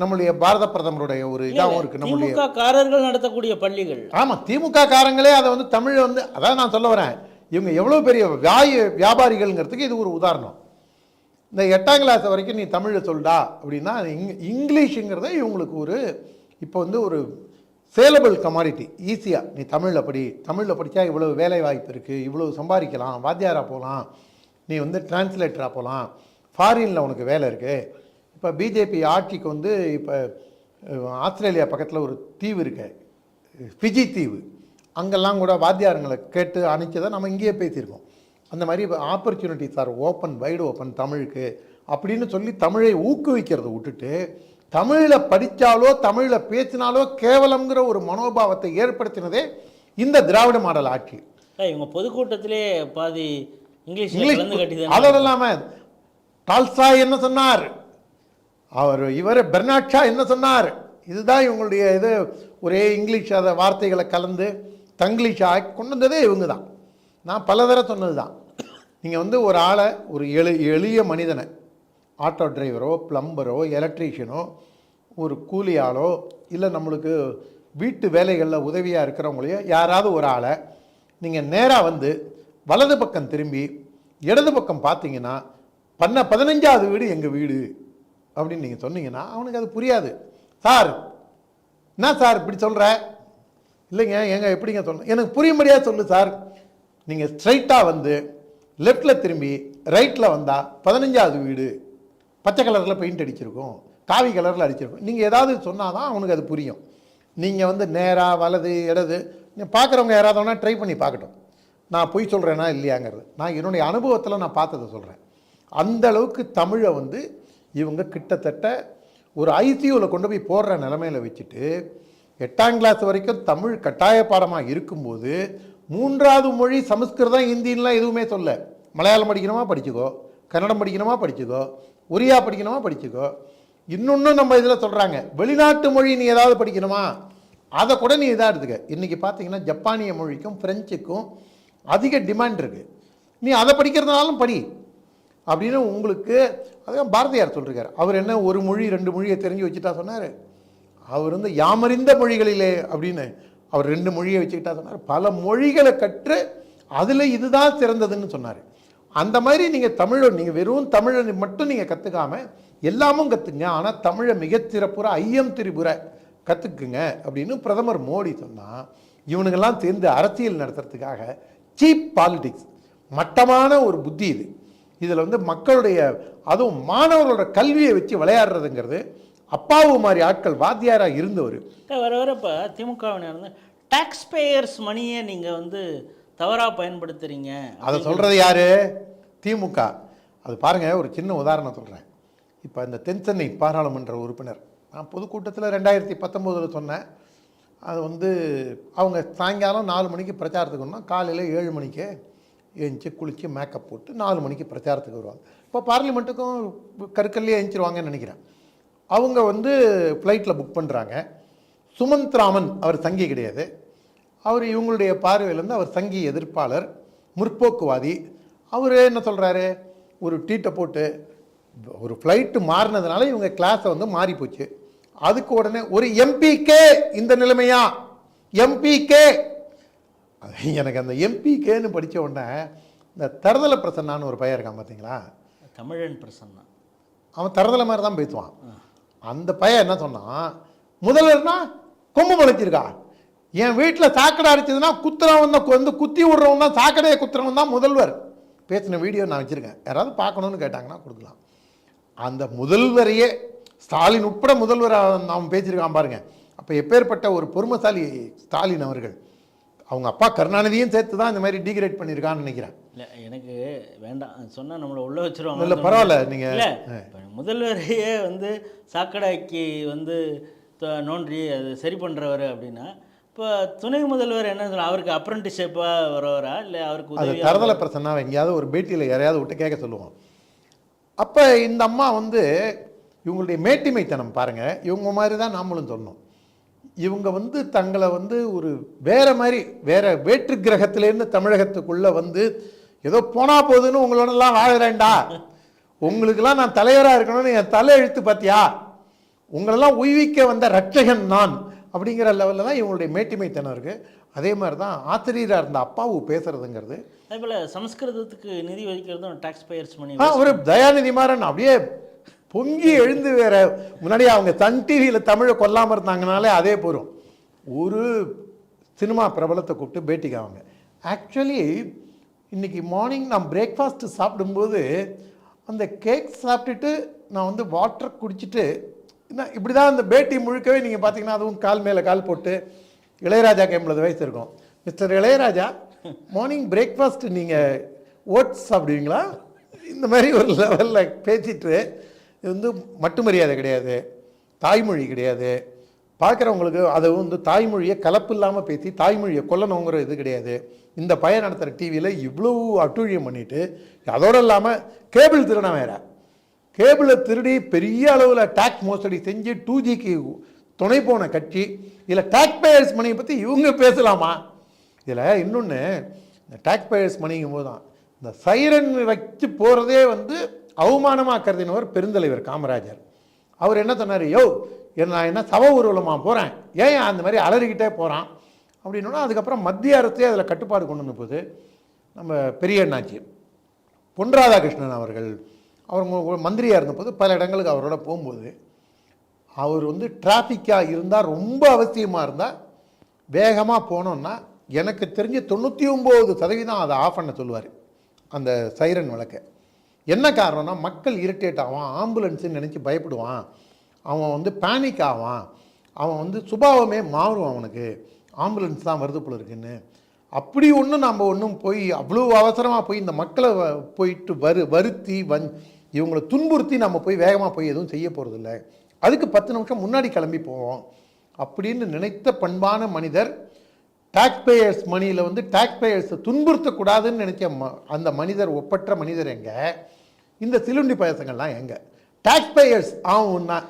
நம்மளுடைய பாரத பிரதமருடைய ஒரு இதாகவும் இருக்குது. நம்மளுடைய திமுக காரர்கள் நடத்தக்கூடிய பள்ளிகள். ஆமாம், திமுக காரங்களே அதை வந்து தமிழை வந்து, அதான் நான் சொல்ல வரேன், இவங்க எவ்வளோ பெரிய வியாபாரிகள்ங்கிறதுக்கு இது ஒரு உதாரணம். இந்த 8ஆம் கிளாஸ் வரைக்கும் நீ தமிழில் சொல்டா அப்படின்னா இங்கிலீஷுங்கிறத இவங்களுக்கு ஒரு இப்போ வந்து ஒரு சேலபிள் கமாடிட்டி. ஈஸியாக நீ தமிழில் படித்தா இவ்வளோ வேலை வாய்ப்பு இருக்குது, இவ்வளோ சம்பாதிக்கலாம், வாத்தியாராக போகலாம், நீ வந்து டிரான்ஸ்லேட்டராக போகலாம், ஃபாரினில் உனக்கு வேலை இருக்குது. இப்போ பிஜேபி ஆட்சிக்கு வந்து இப்போ ஆஸ்திரேலியா பக்கத்தில் ஒரு தீவு இருக்கு, ஃபிஜி தீவு, அங்கெல்லாம் கூட வாத்தியாரங்களை கேட்டு அனுப்பிச்சதை நம்ம இங்கேயே பேசியிருக்கோம். அந்த மாதிரி opportunities are open, wide open தமிழுக்கு அப்படின்னு சொல்லி தமிழை ஊக்குவிக்கிறத விட்டுட்டு தமிழில் படித்தாலோ தமிழில் பேசினாலோ கேவலங்கிற ஒரு மனோபாவத்தை ஏற்படுத்தினதே இந்த திராவிட மாடல் ஆட்சி. இவங்க பொதுக்கூட்டத்திலே பாதி இங்கிலீஷ் அதோடு இல்லாமல் டால்ஸ்டாய் என்ன சொன்னார், இவர் பெர்னாட் ஷா என்ன சொன்னார், இதுதான் இவங்களுடைய இது. ஒரே இங்கிலீஷ் அதை வார்த்தைகளை கலந்து தங்கிலீஷ் ஆக்கி கொண்டு வந்ததே இவங்க தான். நான் பல தடவை சொன்னது தான், நீங்கள் வந்து ஒரு ஆளை, ஒரு எளிய மனிதனை, ஆட்டோ டிரைவரோ ப்ளம்பரோ எலக்ட்ரீஷியனோ ஒரு கூலி ஆளோ இல்லை நம்மளுக்கு வீட்டு வேலைகளில் உதவியாக இருக்கிறவங்களையோ யாராவது ஒரு ஆளை நீங்கள் நேராக வந்து வலது பக்கம் திரும்பி இடது பக்கம் பார்த்தீங்கன்னா 15வது வீடு எங்கள் வீடு அப்படின்னு நீங்கள் சொன்னீங்கன்னா அவனுக்கு அது புரியாது. சார் என்ன சார் இப்படி சொல்கிற, இல்லைங்க எங்க எப்படிங்க சொல்ல, எனக்கு புரியும்படியாக சொல்லு சார். நீங்கள் ஸ்ட்ரைட்டாக வந்து லெஃப்டில் திரும்பி ரைட்டில் வந்தால் 15வது வீடு, பச்சை கலரில் பெயிண்ட் அடிச்சிருக்கும், காவி கலரில் அடிச்சிருக்கும். நீங்கள் ஏதாவது சொன்னால் தான் அவனுக்கு அது புரியும். நீங்கள் வந்து நேராக வலது இடது, நீங்கள் பார்க்குறவங்க யாராவது வேணால் ட்ரை பண்ணி பார்க்கட்டும், நான் பொய் சொல்கிறேன்னா இல்லையாங்கிறது. நான் என்னுடைய அனுபவத்தில் நான் பார்த்ததை சொல்கிறேன். அந்த அளவுக்கு தமிழை வந்து இவங்க கிட்டத்தட்ட ஒரு ஐசியூவில் கொண்டு போய் போடுற நிலைமையில் வச்சுட்டு 8ஆம் கிளாஸ் வரைக்கும் தமிழ் கட்டாய பாடமாக இருக்கும்போது 3வது மொழி சமஸ்கிருதம் ஹிந்தின்லாம் எதுவுமே சொல்ல. மலையாளம் படிக்கணுமா படிச்சுக்கோ, கன்னடம் படிக்கணுமா படிச்சுக்கோ, ஒரியா படிக்கணுமா படிச்சுக்கோ. இன்னொன்று நம்ம இதில் சொல்கிறாங்க, வெளிநாட்டு மொழி நீ ஏதாவது படிக்கணுமா அதை கூட நீ இதாக எடுத்துக்க. இன்றைக்கி பார்த்தீங்கன்னா ஜப்பானிய மொழிக்கும் ஃப்ரெஞ்சுக்கும் அதிக டிமாண்ட் இருக்குது, நீ அதை படிக்கிறதுனாலும் படி அப்படின்னு உங்களுக்கு. அதுதான் பாரதியார் சொல்லியிருக்கார். அவர் என்ன ஒரு மொழி 2 மொழியை தெரிஞ்சு வச்சுட்டா சொன்னார், அவர் வந்து யாமறிந்த மொழிகளிலே அப்படின்னு அவர் 2 மொழியை வச்சுக்கிட்டா சொன்னார். பல மொழிகளை கற்று அதில் இதுதான் சிறந்ததுன்னு சொன்னார். அந்த மாதிரி நீங்கள் தமிழை, நீங்கள் வெறும் தமிழை மட்டும் நீங்கள் கற்றுக்காமல் எல்லாமும் கற்றுக்குங்க, ஆனால் தமிழை மிகச்சிறப்புற ஐயம் திரிபுர கற்றுக்குங்க அப்படின்னு பிரதமர் மோடி சொன்னால் இவனுங்கெல்லாம் சேர்ந்து அரசியல் நடத்துறதுக்காக சீப் பாலிடிக்ஸ், மட்டமான ஒரு புத்தி இது. இதில் வந்து மக்களுடைய, அதுவும் மாணவர்களோட கல்வியை வச்சு விளையாடுறதுங்கிறது. அப்பாவு மாதிரி ஆட்கள் வாத்தியாராக இருந்தவர் வர வர இப்போ திமுகவினர் டாக்ஸ் பேயர்ஸ் மணியை நீங்கள் வந்து தவறாக பயன்படுத்துகிறீங்க. அதை சொல்கிறது யார்? திமுக. அது பாருங்கள், ஒரு சின்ன உதாரணம் சொல்கிறேன். இப்போ இந்த தென்சென்னை பாராளுமன்ற உறுப்பினர், நான் பொதுக்கூட்டத்தில் 2019 சொன்னேன். அது வந்து அவங்க சாயங்காலம் 4 மணிக்கு பிரச்சாரத்துக்கு வரணும், காலையில் 7 மணிக்கு எழுந்துச்சி குளித்து மேக்கப் போட்டு 4 மணிக்கு பிரச்சாரத்துக்கு வருவாங்க. இப்போ பார்லிமெண்ட்டுக்கும் கருக்கல்லே எழுந்திருவாங்கன்னு நினைக்கிறேன். அவங்க வந்து ஃப்ளைட்டில் புக் பண்ணுறாங்க. சுமந்த் ராமன் அவர் சங்கி கிடையாது, அவர் இவங்களுடைய பார்வையிலேருந்து அவர் சங்கி எதிர்ப்பாளர், முற்போக்குவாதி. அவர் என்ன சொல்கிறாரு, ஒரு ட்வீட்டை போட்டு ஒரு ஃப்ளைட்டு மாறினதுனால இவங்க கிளாஸை வந்து மாறி போச்சு, அதுக்கு உடனே ஒரு எம்பிகே இந்த நிலைமையா, எம்பிகே. எனக்கு அந்த எம்பிகேன்னு படித்த உடனே இந்த தருதலை பிரசன்னான்னு ஒரு பையன் இருக்கான் பார்த்தீங்களா, தமிழன் பிரசன்னா, அவன் தருதலை மாதிரி தான் பேசுவான். அந்த பையன் என்ன சொன்னான், முதல்வர்னா கொம்பு முளைச்சிருக்கா, என் வீட்டில் சாக்கடை அடிச்சதுன்னா குத்துறவன் தான் வந்து குத்தி விடுறவன் தான், சாக்கடையை குத்துறவன் தான் முதல்வர். பேசின வீடியோ நான் வச்சுருக்கேன், யாராவது பார்க்கணுன்னு கேட்டாங்கன்னா கொடுக்கலாம். அந்த முதல்வரையே ஸ்டாலின் உட்பட முதல்வர் நாம் பேசியிருக்கான் பாருங்கள். அப்போ எப்பேற்பட்ட ஒரு பொறுமைசாலி ஸ்டாலின் அவர்கள். அவங்க அப்பா கருணாநிதியும் சேர்த்து தான் இந்த மாதிரி டீக்ரேட் பண்ணியிருக்கான்னு நினைக்கிறேன். இல்லை எனக்கு வேண்டாம் சொன்னால் நம்மளை உள்ளே வச்சுருவாங்க. இல்லை பரவாயில்ல, நீங்கள் இல்லை முதல்வரையே வந்து சாக்கடைக்கு வந்து நோன்றி அது சரி பண்ணுறவர் அப்படின்னா, இப்போ துணை முதல்வர் என்ன சொல்ல, அவருக்கு அப்ரண்டிஷிப்பாக வரவரா இல்லை அவருக்கு அது தரதலை பிரச்சனை எங்கேயாவது ஒரு பேட்டியில் யாரையாவது விட்டு கேட்க சொல்லுவோம். அப்போ இந்த அம்மா வந்து இவங்களுடைய மேட்டிமைத்தனம் பாருங்கள், இவங்க மாதிரி தான் நாமளும் சொன்னோம். இவங்க வந்து தங்களை வந்து ஒரு வேறு மாதிரி வேறு வேற்று கிரகத்திலேருந்து தமிழகத்துக்குள்ளே வந்து ஏதோ போனால் போகுதுன்னு உங்களோடலாம் வாழறேன்டா, உங்களுக்கெல்லாம் நான் தலைவராக இருக்கணும்னு என் தலை எழுத்து பார்த்தியா, உங்களெல்லாம் உய்விக்க வந்த ரட்சகன் நான் அப்படிங்கிற லெவலில் தான் இவங்களுடைய மேட்டிமைத்தனம் இருக்குது. அதே மாதிரி தான் ஆசிரியராக இருந்த அப்பாவு பேசுறதுங்கிறது. அதே போல் சமஸ்கிருதத்துக்கு நிதி ஒதுக்கிறதும் டாக்ஸ் பேயர்ஸ் மணி. ஒரு தயாநிதி மாறன் அப்படியே பொங்கி எழுந்து வேற. முன்னாடி அவங்க சன் டிவியில் தமிழை கொல்லாமல் இருந்தாங்கனாலே அதே போகிறோம். ஒரு சினிமா பிரபலத்தை கூப்பிட்டு பேட்டிக்காவாங்க. ஆக்சுவலி இன்றைக்கி மார்னிங் நான் பிரேக்ஃபாஸ்ட்டு சாப்பிடும்போது அந்த கேக் சாப்பிட்டுட்டு நான் வந்து வாட்டர் குடிச்சிட்டு இப்படி தான் அந்த பேட்டி முழுக்கவே நீங்கள் பார்த்தீங்கன்னா அதுவும் கால் மேலே கால் போட்டு இளையராஜாக்கு 80 வயசு இருக்கும். மிஸ்டர் இளையராஜா, மார்னிங் பிரேக்ஃபாஸ்ட் நீங்கள் ஓட்ஸ் சாப்பிடுவீங்களா? இந்த மாதிரி ஒரு லெவலில் பேசிட்டு, இது வந்து மட்டு மரியாதை கிடையாது, தாய்மொழி கிடையாது. பார்க்குறவங்களுக்கு அதை வந்து தாய்மொழியை கலப்பு இல்லாமல் பேசி தாய்மொழியை கொல்லணுங்கிற இது கிடையாது. இந்த பையன் நடத்துகிற டிவியில் இவ்வளோ அட்டூழியம் பண்ணிவிட்டு, அதோடு இல்லாமல் கேபிள் திருட வேற, கேபிளை திருடி பெரிய அளவில் டேக்ஸ் மோசடி செஞ்சு 2Gக்கு துணை போன கட்சி. இதில் டேக்ஸ் பேயர்ஸ் மணியை பற்றி இவங்க பேசலாமா? இதில் இன்னொன்று, இந்த டேக்ஸ் பேயர்ஸ் மணிங்கும் போது தான் இந்த சைரன் வச்சு போகிறதே வந்து அவமானமாக கருதினவர் பெருந்தலைவர் காமராஜர். அவர் என்ன சொன்னார், யோ நான் என்ன சவ ஊர்வலமாக போகிறேன், ஏன் அந்த மாதிரி அலறிக்கிட்டே போகிறான் அப்படின்னா, அதுக்கப்புறம் மத்திய அரசே அதில் கட்டுப்பாடு கொண்டு வந்த போது நம்ம பெரிய அண்ணாச்சி பொன் ராதாகிருஷ்ணன் அவர்கள் அவங்க மந்திரியாக இருந்தபோது பல இடங்களுக்கு அவரோட போகும்போது அவர் வந்து டிராஃபிக்காக இருந்தால், ரொம்ப அவசியமாக இருந்தால் வேகமாக போனோன்னா எனக்கு தெரிஞ்சு 99% அதை ஆஃப் பண்ண சொல்லுவார் அந்த சைரன் விளக்கை. என்ன காரணம்னா, மக்கள் இரிட்டேட் ஆவான், ஆம்புலன்ஸுன்னு நினச்சி பயப்படுவான், அவன் வந்து பேனிக் ஆவான், அவன் வந்து சுபாவமே மாறும், அவனுக்கு ஆம்புலன்ஸ் தான் வருது போல இருக்குன்னு. அப்படி ஒன்றும் நம்ம ஒன்றும் போய் அவ்வளோ அவசரமாக போய் இந்த மக்களை போயிட்டு வருத்தி இவங்களை துன்புறுத்தி நம்ம போய் வேகமாக போய் எதுவும் செய்ய போகிறதில்ல, அதுக்கு 10 நிமிஷம் முன்னாடி கிளம்பி போவோம் அப்படின்னு நினைத்த பண்பான மனிதர். டாக்ஸ் பேயர்ஸ் மணியில் வந்து டாக்ஸ் பேயர்ஸை துன்புறுத்தக்கூடாதுன்னு நினைச்ச அந்த மனிதர், ஒப்பற்ற மனிதர் எங்கே? இந்த சிலுண்டி பயசங்கள்லாம் எங்கே? டாக்ஸ் பேயர்ஸ் ஆகும்னா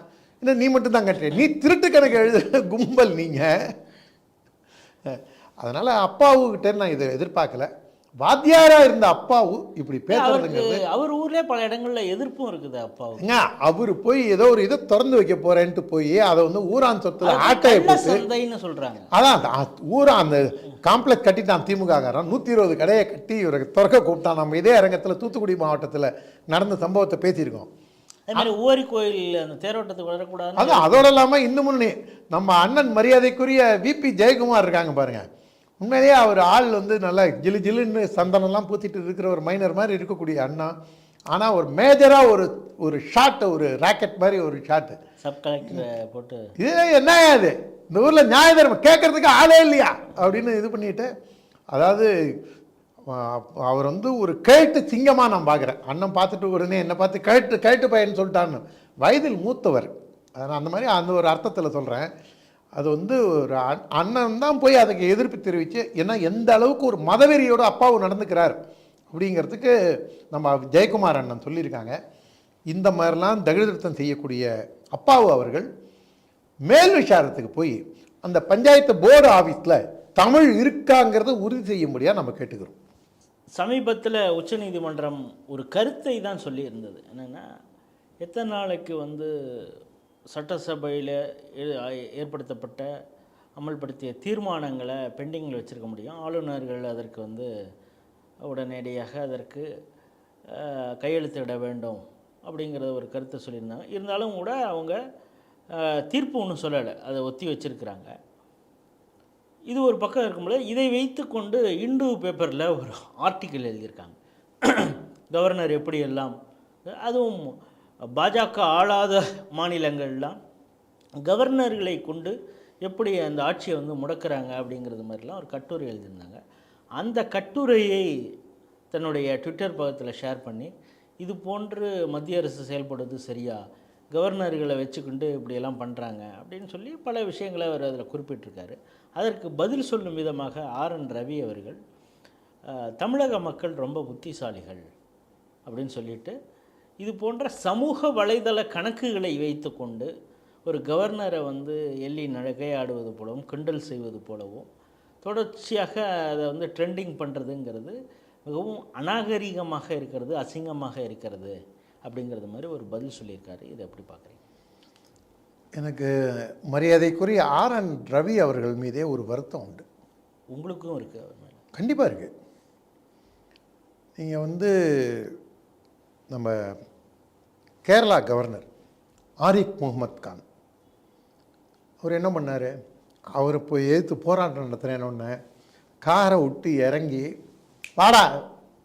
இல்லை, நீ மட்டும் தான் கட்டுற, நீ திருட்டு கணக்கு எழுத கும்பல் நீங்கள். அதனால் அப்பாவுக்கிட்ட நான் இதை எதிர்பார்க்கல. வாத்தியாராக இருந்த அப்பாவு இப்படி பேசுறதுங்கிறது, அவர் ஊர்லேயே பல இடங்களில் எதிர்ப்பும் இருக்குது அப்பாவுங்க. அவர் போய் ஏதோ ஒரு இதை திறந்து வைக்க போறேன்ட்டு போய் அதை வந்து ஊரான் சொத்துல ஆட்டையை போட்டு சொல்றாங்க. அதான் ஊரா அந்த காம்ப்ளெக்ஸ் கட்டிட்டான் திமுக காரன், 120 கடையை கட்டி இவரை திறக்க கூப்பிட்டான். நம்ம இதே அரங்கத்தில் தூத்துக்குடி மாவட்டத்தில் நடந்த சம்பவத்தை பேசியிருக்கோம். அதே மாதிரி ஓரி கோயில் அந்த தேரோட்டத்துக்கு வரக்கூடாது. அதான் அதோட இல்லாமல் இன்னும் நம்ம அண்ணன் மரியாதைக்குரிய விபி ஜெயக்குமார் இருக்காங்க பாருங்க, உண்மையிலேயே அவர் ஆள் வந்து நல்லா ஜிலு ஜிலுன்னு சந்தனம்லாம் பூத்திட்டு இருக்கிற ஒரு மைனர் மாதிரி இருக்கக்கூடிய அண்ணா. ஆனால் ஒரு மேஜராக ஒரு ஷாட்டு, ஒரு ராக்கெட் மாதிரி ஒரு ஷாட்டு சப் கலெக்டரை போட்டு, இது என்ன அது இந்த ஊரில் நியாய தர்மம் கேட்கறதுக்கு ஆளே இல்லையா அப்படின்னு இது பண்ணிட்டு, அதாவது அவர் வந்து ஒரு கேட்டு சிங்கமாக நான் பார்க்குறேன். அண்ணன் பார்த்துட்டு உடனே என்னை பார்த்து கேட்டு பையன்னு சொல்லிட்டான்னு, வயதில் மூத்தவர், அதனால் அந்த மாதிரி அந்த ஒரு அர்த்தத்தில் சொல்கிறேன். அது வந்து ஒரு அண்ணன் தான் போய் அதுக்கு எதிர்ப்பு தெரிவித்து, ஏன்னா எந்த அளவுக்கு ஒரு மதவெறியோடு அப்பாவும் நடந்துக்கிறார் அப்படிங்கிறதுக்கு நம்ம ஜெயக்குமார் அண்ணன் சொல்லியிருக்காங்க. இந்த மாதிரிலாம் தகுதிருத்தம் செய்யக்கூடிய அப்பாவு அவர்கள் மேல் விசாரத்துக்கு போய் அந்த பஞ்சாயத்து போர்டு ஆஃபீஸில் தமிழ் இருக்காங்கிறத உறுதி செய்யும்படியாக நம்ம கேட்டுக்கிறோம். சமீபத்தில் உச்சநீதிமன்றம் ஒரு கருத்தை தான் சொல்லியிருந்தது. என்னென்னா, எத்தனை நாளைக்கு வந்து சட்டசபையில் ஏற்படுத்தப்பட்ட அமல்படுத்திய தீர்மானங்களை பெண்டிங்கில் வச்சுருக்க முடியும், ஆளுநர்கள் அதற்கு வந்து உடனடியாக அதற்கு கையெழுத்திட வேண்டும் அப்படிங்கிற ஒரு கருத்தை சொல்லியிருந்தாங்க. இருந்தாலும் கூட அவங்க தீர்ப்பு ஒன்றும் சொல்லலை, அதை ஒத்தி வச்சுருக்கிறாங்க. இது ஒரு பக்கம் இருக்கும்போது, இதை வைத்து கொண்டு இந்து பேப்பரில் ஒரு ஆர்டிக்கிள் எழுதியிருக்காங்க. கவர்னர் எப்படியெல்லாம், அதுவும் பாஜக ஆளாத மாநிலங்கள்லாம் கவர்னர்களை கொண்டு எப்படி அந்த ஆட்சியை வந்து முடக்கிறாங்க அப்படிங்கிறது மாதிரிலாம் ஒரு கட்டுரை எழுதியிருந்தாங்க. அந்த கட்டுரையை தன்னுடைய ட்விட்டர் பக்கத்தில் ஷேர் பண்ணி, இது போன்று மத்திய அரசு செயல்படுறது சரியா, கவர்னர்களை வச்சுக்கொண்டு இப்படியெல்லாம் பண்ணுறாங்க அப்படின்னு சொல்லி பல விஷயங்களை அவர் அதில் குறிப்பிட்டிருக்காரு. அதற்கு பதில் சொல்லும் விதமாக RN ரவி அவர்கள், தமிழக மக்கள் ரொம்ப புத்திசாலிகள் அப்படின்னு சொல்லிட்டு, இது போன்ற சமூக வலைதள கணக்குகளை வைத்து கொண்டு ஒரு கவர்னரை வந்து எள்ளி நகையாடுவது போலவும் கிண்டல் செய்வது போலவும் தொடர்ச்சியாக அதை வந்து ட்ரெண்டிங் பண்ணுறதுங்கிறது மிகவும் அநாகரிகமாக இருக்கிறது, அசிங்கமாக இருக்கிறது அப்படிங்கிறது மாதிரி ஒரு பதில் சொல்லியிருக்காரு. இதை எப்படி பார்க்குறீங்க? எனக்கு மரியாதைக்குரிய ஆர்.என். ரவி அவர்கள் மீதே ஒரு வருத்தம் உண்டு. உங்களுக்கும் இருக்குது அவர் மேலே? கண்டிப்பாக இருக்குது. நீங்கள் நம்ம கேரளா கவர்னர் ஆரிஃப் முகமது கான் அவர் என்ன பண்ணார்? அவர் போய் எதிர்த்து போராட்டம் நடத்துகிறேன்னு காரை விட்டு இறங்கி, வாடா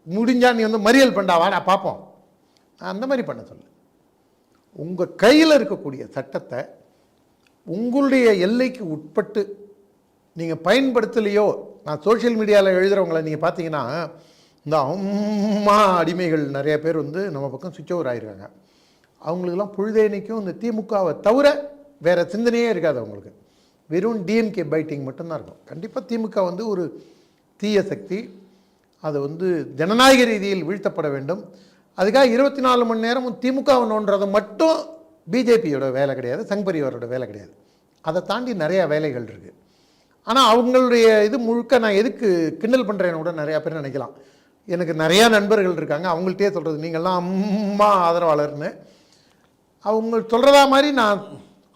முடிஞ்சா நீ மறியல் பண்ணா வாடா பார்ப்போம், அந்த மாதிரி பண்ண சொல்ல. உங்கள் கையில் இருக்கக்கூடிய சட்டத்தை உங்களுடைய எல்லைக்கு உட்பட்டு நீங்கள் பயன்படுத்தலையோ, நான் சோஷியல் மீடியாவில் எழுதுகிறவங்கள நீங்கள் பார்த்தீங்கன்னா, இந்த அம்மா அடிமைகள் நிறைய பேர் நம்ம பக்கம் சுவிட்ச் ஓவர் ஆகிருக்காங்க. அவங்களுக்கெல்லாம் பொழுதேனைக்கும் இந்த திமுகவை தவிர வேறு சிந்தனையே இருக்காது. அவங்களுக்கு வெறும் டிஎம்கே பைட்டிங் மட்டும்தான் இருக்கும். கண்டிப்பாக திமுக ஒரு தீய சக்தி. அது ஜனநாயக ரீதியில் வீழ்த்தப்பட வேண்டும். அதுக்காக 24 மணி நேரமும் திமுகவை நோன்றது மட்டும் பிஜேபியோட வேலை கிடையாது, சங் பரிவாரோட வேலை கிடையாது. அதை தாண்டி நிறையா வேலைகள் இருக்குது. ஆனால் அவங்களுடைய இது முழுக்க நான் எதுக்கு கிண்டல் பண்ணுறேன்னு கூட நிறையா பேர் நினைக்கலாம். எனக்கு நிறையா நண்பர்கள் இருக்காங்க, அவங்கள்ட்டே சொல்கிறது நீங்கள்லாம் அம்மா ஆதரவாளர்னு. அவங்க சொல்கிறதா மாதிரி நான்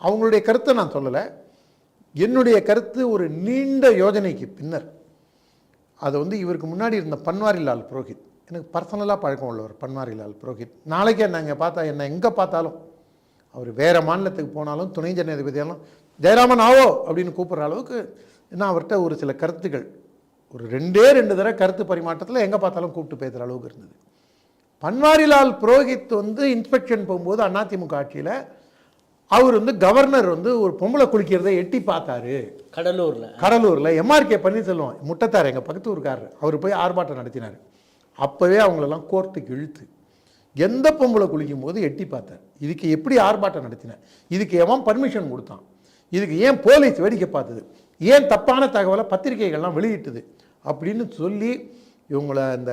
அவங்களுடைய கருத்தை நான் சொல்லலை. என்னுடைய கருத்து ஒரு நீண்ட யோஜனைக்கு பின்னர் அது இவருக்கு முன்னாடி இருந்த பன்வாரிலால் புரோஹித், எனக்கு பர்சனலாக பழக்கம் உள்ளவர் பன்வாரிலால் புரோஹித். நாளைக்கே நாங்கள் பார்த்தா என்ன எங்கே பார்த்தாலும் அவர் வேறு மாநிலத்துக்கு போனாலும் துணை ஜனாதிபதியாலும் ஜெயராமன் ஆவோ அப்படின்னு கூப்பிட்ற அளவுக்கு என்ன அவர்கிட்ட ஒரு சில கருத்துக்கள் ஒரு 2 தடவை கருத்து பரிமாற்றத்தில் எங்கே பார்த்தாலும் கூப்பிட்டு பேசுகிற அளவுக்கு இருந்தது. பன்வாரிலால் புரோஹித் இன்ஸ்பெக்ஷன் போகும்போது அதிமுக ஆட்சியில் அவர் கவர்னர் ஒரு பொம்பளை குளிக்கிறதை எட்டி பார்த்தாரு கடலூரில். எம்ஆர்கே பன்னீர்செல்வம் முட்டத்தார் எங்கள் பக்கத்து ஊருக்காரர், அவர் போய் ஆர்ப்பாட்டம் நடத்தினார். அப்போவே அவங்களெல்லாம் கோர்ட்டுக்கு இழுத்து எந்த பொம்பளை குளிக்கும் போது எட்டி பார்த்தார். இதுக்கு எப்படி ஆர்ப்பாட்டம் நடத்தினார், இதுக்கு எவன் பர்மிஷன் கொடுத்தான், இதுக்கு ஏன் போலீஸ் வேடிக்கை பார்த்தது, ஏன் தப்பான தகவலை பத்திரிகைகள்லாம் வெளியிட்டது அப்படின்னு சொல்லி இவங்களை இந்த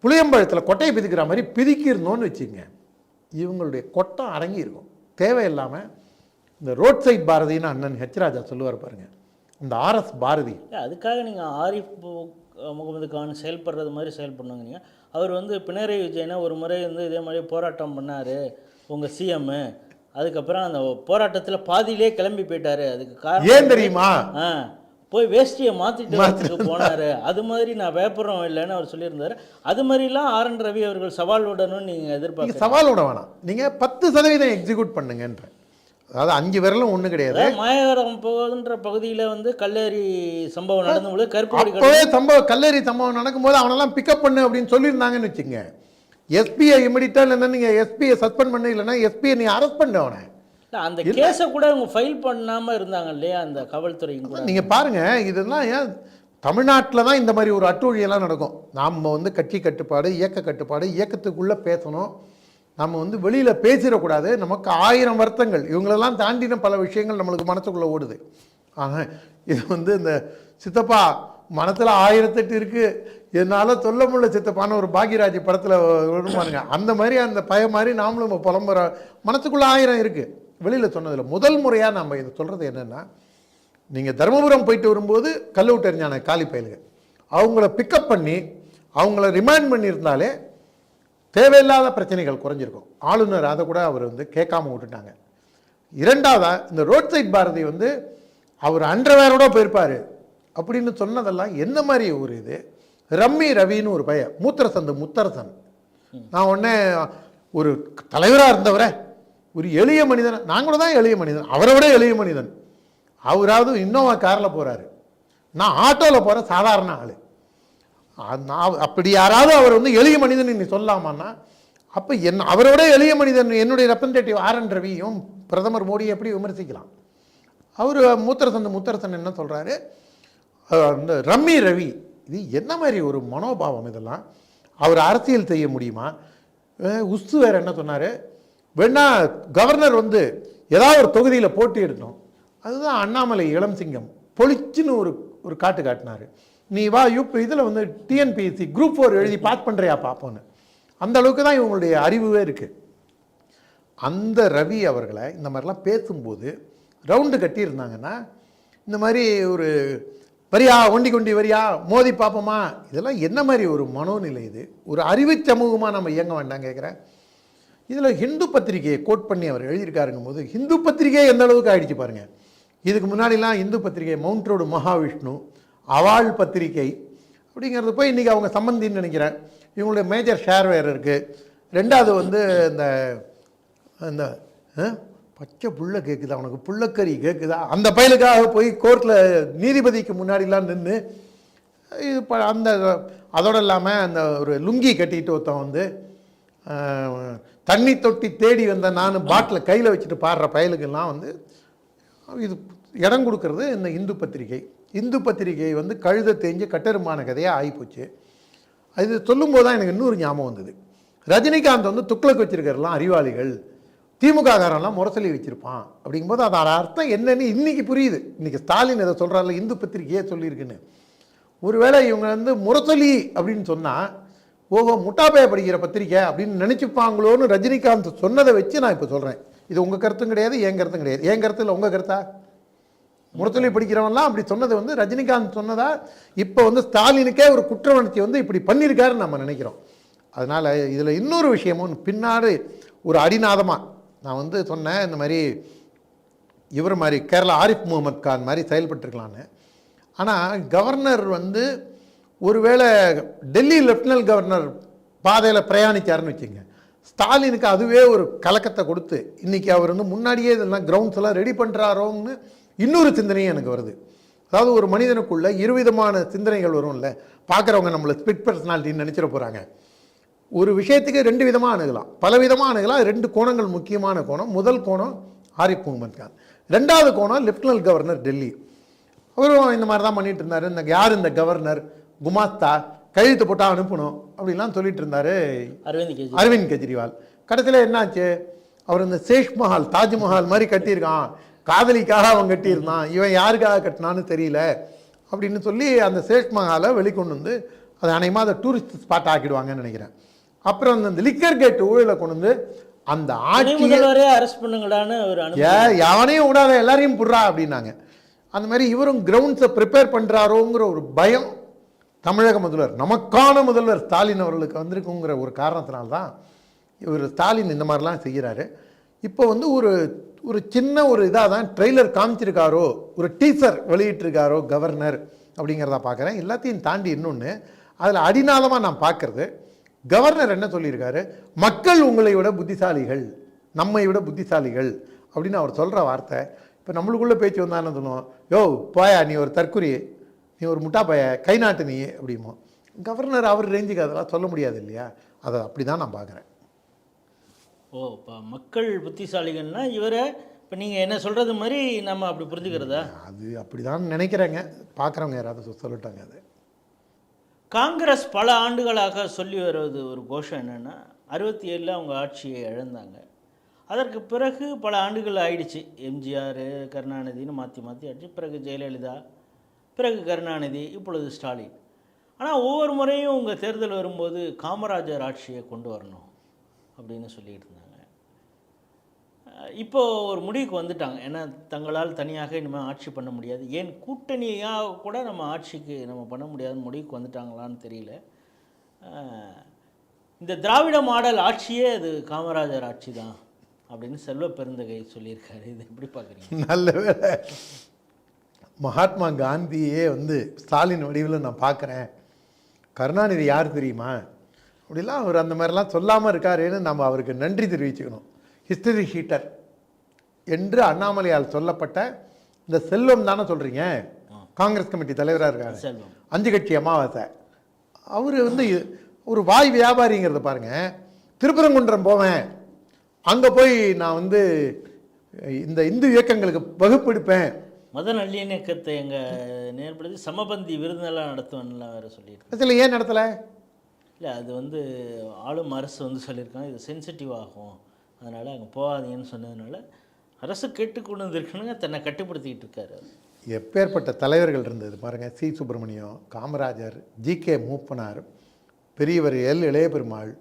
புளியம்பழத்தில் கொட்டையை பிதிக்கிற மாதிரி பிதிக்கிருந்தோன்னு வச்சுங்க, இவங்களுடைய கொட்டம் அடங்கியிருக்கும். தேவையில்லாமல் இந்த ரோட் சைட் பாரதின்னு அண்ணன் ஹெச் ராஜா சொல்லுவார் பாருங்கள், இந்த ஆர்எஸ் பாரதி. அதுக்காக நீங்கள் ஆரிஃப் முகமது கான் செயல்படுறது மாதிரி செயல்படுங்க. அவர் பினராயி விஜயனை ஒரு முறை இதே மாதிரி போராட்டம் பண்ணார் உங்கள் சிஎம்மு, அதுக்கப்புறம் அந்த போராட்டத்தில் பாதியிலே கிளம்பி போயிட்டாரு. அதுக்கு காரணம் ஏன் தெரியுமா? போய் வேஷ்டியை மாற்றிட்டு போனார். அது மாதிரி நான் பேப்பரும் இல்லைன்னு அவர் சொல்லியிருந்தார். அது மாதிரிலாம் ஆர்.என். ரவி அவர்கள் சவால் விடணும்னு நீங்கள் எதிர்பார்க்க? சவால் விட வேணாம், நீங்கள் 10% எக்ஸிக்யூட் பண்ணுங்கன்ற. அதாவது 5 விரலும் ஒன்றும் கிடையாது. மாயவரம் போகுதுன்ற பகுதியில் கல்லேரி சம்பவம் நடந்தபோது கல்லேரி சம்பவம் நடக்கும்போது அவனெல்லாம் பிக்கப் பண்ணு அப்படின்னு சொல்லியிருந்தாங்கன்னு வச்சுங்க. எஸ்பியை இமிடிட்டா இல்லைன்னா நீங்கள் எஸ்பியை சஸ்பெண்ட் பண்ணு, இல்லைன்னா எஸ்பியை நீ அரெஸ்ட் பண்ண அவனை. அந்த கேஸை கூட அவங்க ஃபைல் பண்ணாமல் இருந்தாங்க இல்லையா அந்த காவல்துறையும் கூட. நீங்கள் பாருங்கள், இதெல்லாம் ஏன் தமிழ்நாட்டில் தான் இந்த மாதிரி ஒரு அட்டூழியெல்லாம் நடக்கும். நாம் கட்சி கட்டுப்பாடு, இயக்க கட்டுப்பாடு, இயக்கத்துக்குள்ளே பேசணும். நம்ம வெளியில் பேசிடக்கூடாது. நமக்கு 1000 வருத்தங்கள், இவங்களெல்லாம் தாண்டின பல விஷயங்கள் நம்மளுக்கு மனசுக்குள்ளே ஓடுது. ஆனால் இது இந்த சித்தப்பா மனத்தில் 1008 இருக்குது, என்னால் சொல்ல முடியல சித்தப்பான ஒரு பாக்யராஜ் படத்தில் பாருங்க, அந்த மாதிரி அந்த பய மாதிரி நாமளும் புலம்புற மனசுக்குள்ளே 1000 இருக்குது. வெளியில் சொன்னதில் முதல் முறையாக நம்ம இதை சொல்கிறது என்னென்னா, நீங்கள் தருமபுரம் போயிட்டு வரும்போது கல்லூட்டு எறிஞ்சான காலி பயலுங்க, அவங்கள பிக்கப் பண்ணி அவங்கள ரிமைண்ட் பண்ணியிருந்தாலே தேவையில்லாத பிரச்சனைகள் குறைஞ்சிருக்கும். ஆளுநர் அதை கூட அவர் கேட்காம விட்டுட்டாங்க. இரண்டாவதாக இந்த ரோட் சைட் பாரதி அவர் அண்டர்வேரோட போயிருப்பார் அப்படின்னு சொன்னதெல்லாம் என்ன மாதிரி ஒரு இது. ரம்மி ரவின்னு ஒரு பையன், மூத்திரசந்து முத்தரசன், நான் உடனே ஒரு தலைவராக இருந்தவரை ஒரு எளிய மனிதன், நான் கூட தான் எளிய மனிதன், அவரை விட எளிய மனிதன். அவராவது இன்னோவா காரில் போகிறாரு, நான் ஆட்டோவில் போகிற சாதாரண ஆள். அப்படி யாராவது அவர் எளிய மனிதன் நீ சொல்லலாமான்னா, அப்போ அவரோட எளிய மனிதன் என்னுடைய ரெப்ரசன்டேட்டிவ் ஆர்.என். ரவியும் பிரதமர் மோடியை எப்படி விமர்சிக்கலாம்? அவர் முத்தரசன் என்ன சொல்கிறாரு, இந்த ரம்மி ரவி இது என்ன மாதிரி ஒரு மனோபாவம் இதெல்லாம்? அவர் அரசியல் செய்ய முடியுமா? உஸ்து வேறு என்ன சொன்னார், வேணா கவர்னர் ஏதாவது ஒரு தொகுதியில் போட்டியிடணும். அதுதான் அண்ணாமலை இளம் சிங்கம் பொலிச்சுன்னு ஒரு காட்டு காட்டினார். நீ வா இதில் டிஎன்பிஎஸ்சி குரூப் 4 எழுதி பாஸ் பண்ணுறியா பார்ப்போன்னு. அந்த அளவுக்கு தான் இவங்களுடைய அறிவே இருக்குது. அந்த ரவி அவர்களை இந்த மாதிரிலாம் பேசும்போது ரவுண்டு கட்டியிருந்தாங்கன்னா, இந்த மாதிரி ஒரு வரியா ஒண்டி கொண்டி வரியா மோதி பார்ப்போமா, இதெல்லாம் என்ன மாதிரி ஒரு மனோநிலை? இது ஒரு அறிவு சமூகமாக நம்ம இயங்க வேண்டாம் கேட்குறேன். இதில் ஹிந்து பத்திரிகையை கோட் பண்ணி அவர் எழுதியிருக்காருங்கும் போது ஹிந்து பத்திரிகை எந்த அளவுக்கு ஆயிடுச்சு பாருங்கள். இதுக்கு முன்னாடிலாம் இந்து பத்திரிகை மவுண்ட் ரோடு மகாவிஷ்ணு, அவாள் பத்திரிகை அப்படிங்கிறது போய் இன்றைக்கி அவங்க சம்பந்தின்னு நினைக்கிறேன். இவங்களுடைய மேஜர் ஷேர் வேறு இருக்குது. ரெண்டாவது வந்து இந்த பச்சை புள்ள கேட்குதா, அவனுக்கு புள்ளக்கறி கேட்குதா, அந்த பயலுக்காக போய் கோர்ட்டில் நீதிபதிக்கு முன்னாடிலாம் நின்று இது அந்த அதோடு இல்லாமல் அந்த ஒரு லுங்கி கட்டிட்டு ஒருத்தன் வந்து தண்ணி தொட்டி தேடி வந்த நான் பாட்டில் கையில் வச்சுட்டு பாடுற பயலுக்கெல்லாம் வந்து இது இடம் கொடுக்கறது இந்த இந்து பத்திரிகை. இந்து பத்திரிகை வந்து கழுதை தேஞ்சு கட்டெருமான கதையாக ஆகிப்போச்சு. அது சொல்லும்போது தான் எனக்கு இன்னொரு ஞாபகம் வந்தது. ரஜினிகாந்த் வந்து துக்ளக் வச்சுருக்கிறலாம் அறிவாளிகள், திமுக காரெல்லாம் முரசொலி வச்சுருப்பான் அப்படிங்கும்போது அதோட அர்த்தம் என்னன்னு இன்றைக்கி புரியுது. இன்றைக்கி ஸ்டாலின் இதை சொல்கிறாரில்ல, இந்து பத்திரிகையே சொல்லியிருக்குன்னு. ஒருவேளை இவங்க வந்து முரசொலி அப்படின்னு சொன்னால் ஓஹோ முட்டாப்பைய படிக்கிற பத்திரிக்கை அப்படின்னு நினச்சிப்பாங்களோன்னு ரஜினிகாந்த் சொன்னதை வச்சு நான் இப்போ சொல்கிறேன். இது உங்கள் கருத்தும் கிடையாது, என் கருத்தும் கிடையாது. என் கருத்து இல்லை, உங்கள் கருத்தா? முரசொலி படிக்கிறவன்லாம் அப்படி சொன்னது வந்து ரஜினிகாந்த் சொன்னதா இப்போ வந்து ஸ்டாலினுக்கே ஒரு குற்றவுணர்ச்சி வந்து இப்படி பண்ணியிருக்காருன்னு நம்ம நினைக்கிறோம். அதனால் இதில் இன்னொரு விஷயமும் பின்னாடி ஒரு அடிநாதமாக நான் வந்து சொன்னேன், இந்த மாதிரி இவர் மாதிரி கேரளா ஆரிஃப் முகமது கான் மாதிரி செயல்பட்டுருக்கலான்னு. ஆனால் கவர்னர் வந்து ஒருவேளை டெல்லி லெஃப்டினன்ட் கவர்னர் பாதையில் பிரயாணித்தார்னு வச்சுங்க, ஸ்டாலினுக்கு அதுவே ஒரு கலக்கத்தை கொடுத்து இன்றைக்கி அவர் வந்து முன்னாடியே இதெல்லாம் கிரவுண்ட்ஸ் எல்லாம் ரெடி பண்ணுறாரோன்னு இன்னொரு சிந்தனையும் எனக்கு வருது. அதாவது ஒரு மனிதனுக்குள்ள இருவிதமான சிந்தனைகள் வரும்ல, பார்க்குறவங்க நம்மளை ஸ்பிட் பர்சனாலிட்டின்னு நினச்சிட போகிறாங்க. ஒரு விஷயத்துக்கு ரெண்டு விதமாக அணுகலாம், பல விதமாக அணுகலாம். ரெண்டு கோணங்கள் முக்கியமான கோணம். முதல் கோணம் ஆரிஃப் முகமது கான், ரெண்டாவது கோணம் லெஃப்டினன்ட் கவர்னர் டெல்லி. அவரும் இந்த மாதிரி தான் பண்ணிகிட்டு இருந்தார். இந்த யார் இந்த கவர்னர் குமாஸ்தா கையெழுத்து போட்டால் அனுப்பணும் அப்படிலாம் சொல்லிட்டு இருந்தார் அரவிந்த் கெஜ்ரிவால். கடைசியில் என்னாச்சு, அவர் இந்த சேஷ் மஹால் தாஜ்மஹால் மாதிரி கட்டியிருக்கான், காதலிக்காக அவன் கட்டியிருந்தான், இவன் யாருக்காக கட்டினான்னு தெரியல அப்படின்னு சொல்லி அந்த சேஷ் மஹாலை வெளிக்கொண்டு வந்து அதை அனைமா அதை டூரிஸ்ட் ஸ்பாட் ஆக்கிடுவாங்கன்னு நினைக்கிறேன். அப்புறம் அந்த லிக்கர் கேட் ஊழலை கொண்டு வந்து அந்த ஆட்சியை அரெஸ்ட் பண்ணுங்கடான்னு எவனையும் விடாத எல்லாரையும் புடுறா அப்படின்னாங்க. அந்த மாதிரி இவரும் கிரவுண்ட்ஸை ப்ரிப்பேர் பண்ணுறாரோங்கிற ஒரு பயம் தமிழக முதல்வர், நமக்கான முதல்வர் ஸ்டாலின் அவர்களுக்கு வந்திருக்குங்கிற ஒரு காரணத்தினால்தான் இவர் ஸ்டாலின் இந்த மாதிரிலாம் செய்கிறாரு. இப்போ வந்து ஒரு சின்ன ஒரு இதாக தான் ட்ரெய்லர் காமிச்சிருக்காரோ, ஒரு டீசர் வெளியிட்டிருக்காரோ கவர்னர் அப்படிங்கிறத பார்க்குறேன். எல்லாத்தையும் தாண்டி இன்னொன்று அதில் அடிநாதமாக நான் பார்க்குறது, கவர்னர் என்ன சொல்லியிருக்காரு, மக்கள் உங்களை விட புத்திசாலிகள், நம்மை விட புத்திசாலிகள் அப்படின்னு அவர் சொல்கிற வார்த்தை. இப்போ நம்மளுக்குள்ளே பேச்சு வந்தால் என்ன சொல்லுவோம், யோ போயா நீ ஒரு தற்குறி, நீ ஒரு முட்டா பைய, கை நாட்டு நீ அப்படிமோ. கவர்னர் அவர் ரேஞ்சுக்கு அதெல்லாம் சொல்ல முடியாது இல்லையா, அதை அப்படி தான் நான் பார்க்குறேன். ஓ இப்போ மக்கள் புத்திசாலிகள்னா இவரை இப்போ நீங்கள் என்ன சொல்கிறது மாதிரி நம்ம அப்படி புரிஞ்சுக்கிறதா? அது அப்படி தான் நினைக்கிறேங்க, பார்க்குறவங்க யாராவது சொல்லிட்டாங்க. அது காங்கிரஸ் பல ஆண்டுகளாக சொல்லி வருவது ஒரு கோஷம் என்னென்னா 67 அவங்க ஆட்சியை இழந்தாங்க. அதற்கு பிறகு பல ஆண்டுகள் ஆயிடுச்சு, எம்ஜிஆர் கருணாநிதினு மாற்றி மாற்றி ஆச்சு, பிறகு ஜெயலலிதா, பிறகு கருணாநிதி, இப்பொழுது ஸ்டாலின். ஆனால் ஒவ்வொரு முறையும் உங்கள் தேர்தல் வரும்போது காமராஜர் ஆட்சியை கொண்டு வரணும் அப்படின்னு சொல்லிகிட்டு இருந்தாங்க. இப்போது ஒரு முடிவுக்கு வந்துட்டாங்க, ஏன்னா தங்களால் தனியாக இனிமேல் ஆட்சி பண்ண முடியாது, ஏன் கூட்டணியாக கூட நம்ம ஆட்சிக்கு நம்ம பண்ண முடியாதுன்னு முடிவுக்கு வந்துட்டாங்களான்னு தெரியல. இந்த திராவிட மாடல் ஆட்சியே அது காமராஜர் ஆட்சி தான் அப்படின்னு செல்வ பெருந்தகை சொல்லியிருக்காரு. இது எப்படி பார்க்குறீங்க? நல்ல வேலை மகாத்மா காந்தியே வந்து ஸ்டாலின் வடிவில் நான் பார்க்குறேன், கருணாநிதி யார் தெரியுமா அப்படிலாம் அவர் அந்த மாதிரிலாம் சொல்லாமல் இருக்காருன்னு நம்ம அவருக்கு நன்றி தெரிவிச்சுக்கணும். ஹிஸ்டரி ஷீட்டர் என்று அண்ணாமலையால் சொல்லப்பட்ட இந்த செல்வம் தானே சொல்கிறீங்க, காங்கிரஸ் கமிட்டி தலைவராக இருக்காரு, 5 கட்சி அமாவாசை, அவர் வந்து ஒரு வாய் வியாபாரிங்கிறத பாருங்கள். திருப்பரங்குன்றம் போவேன், அங்கே போய் நான் வந்து இந்த இந்து இயக்கங்களுக்கு வகுப்பெடுப்பேன், மத நல்லிணக்கத்தை எங்கள் நேர்படுத்தி சமபந்தி விருந்தெல்லாம் நடத்துவேன்லாம் வேறு சொல்லியிருக்கேன். அதில் ஏன் நடத்தலை? இல்லை அது வந்து ஆளும் அரசு வந்து சொல்லியிருக்காங்க, இது சென்சிட்டிவ் ஆகும், அதனால் அங்கே போகாதீங்கன்னு சொன்னதுனால அரசு கேட்டுக்கொண்டு வந்துருக்குன்னு தன்னை கட்டுப்படுத்திக்கிட்டு இருக்காரு. எப்பேற்பட்ட தலைவர்கள் இருந்தது பாருங்கள், சி சுப்பிரமணியம், காமராஜர், ஜி.கே. மூப்பனார், பெரியவர் இளைய பெருமாள்,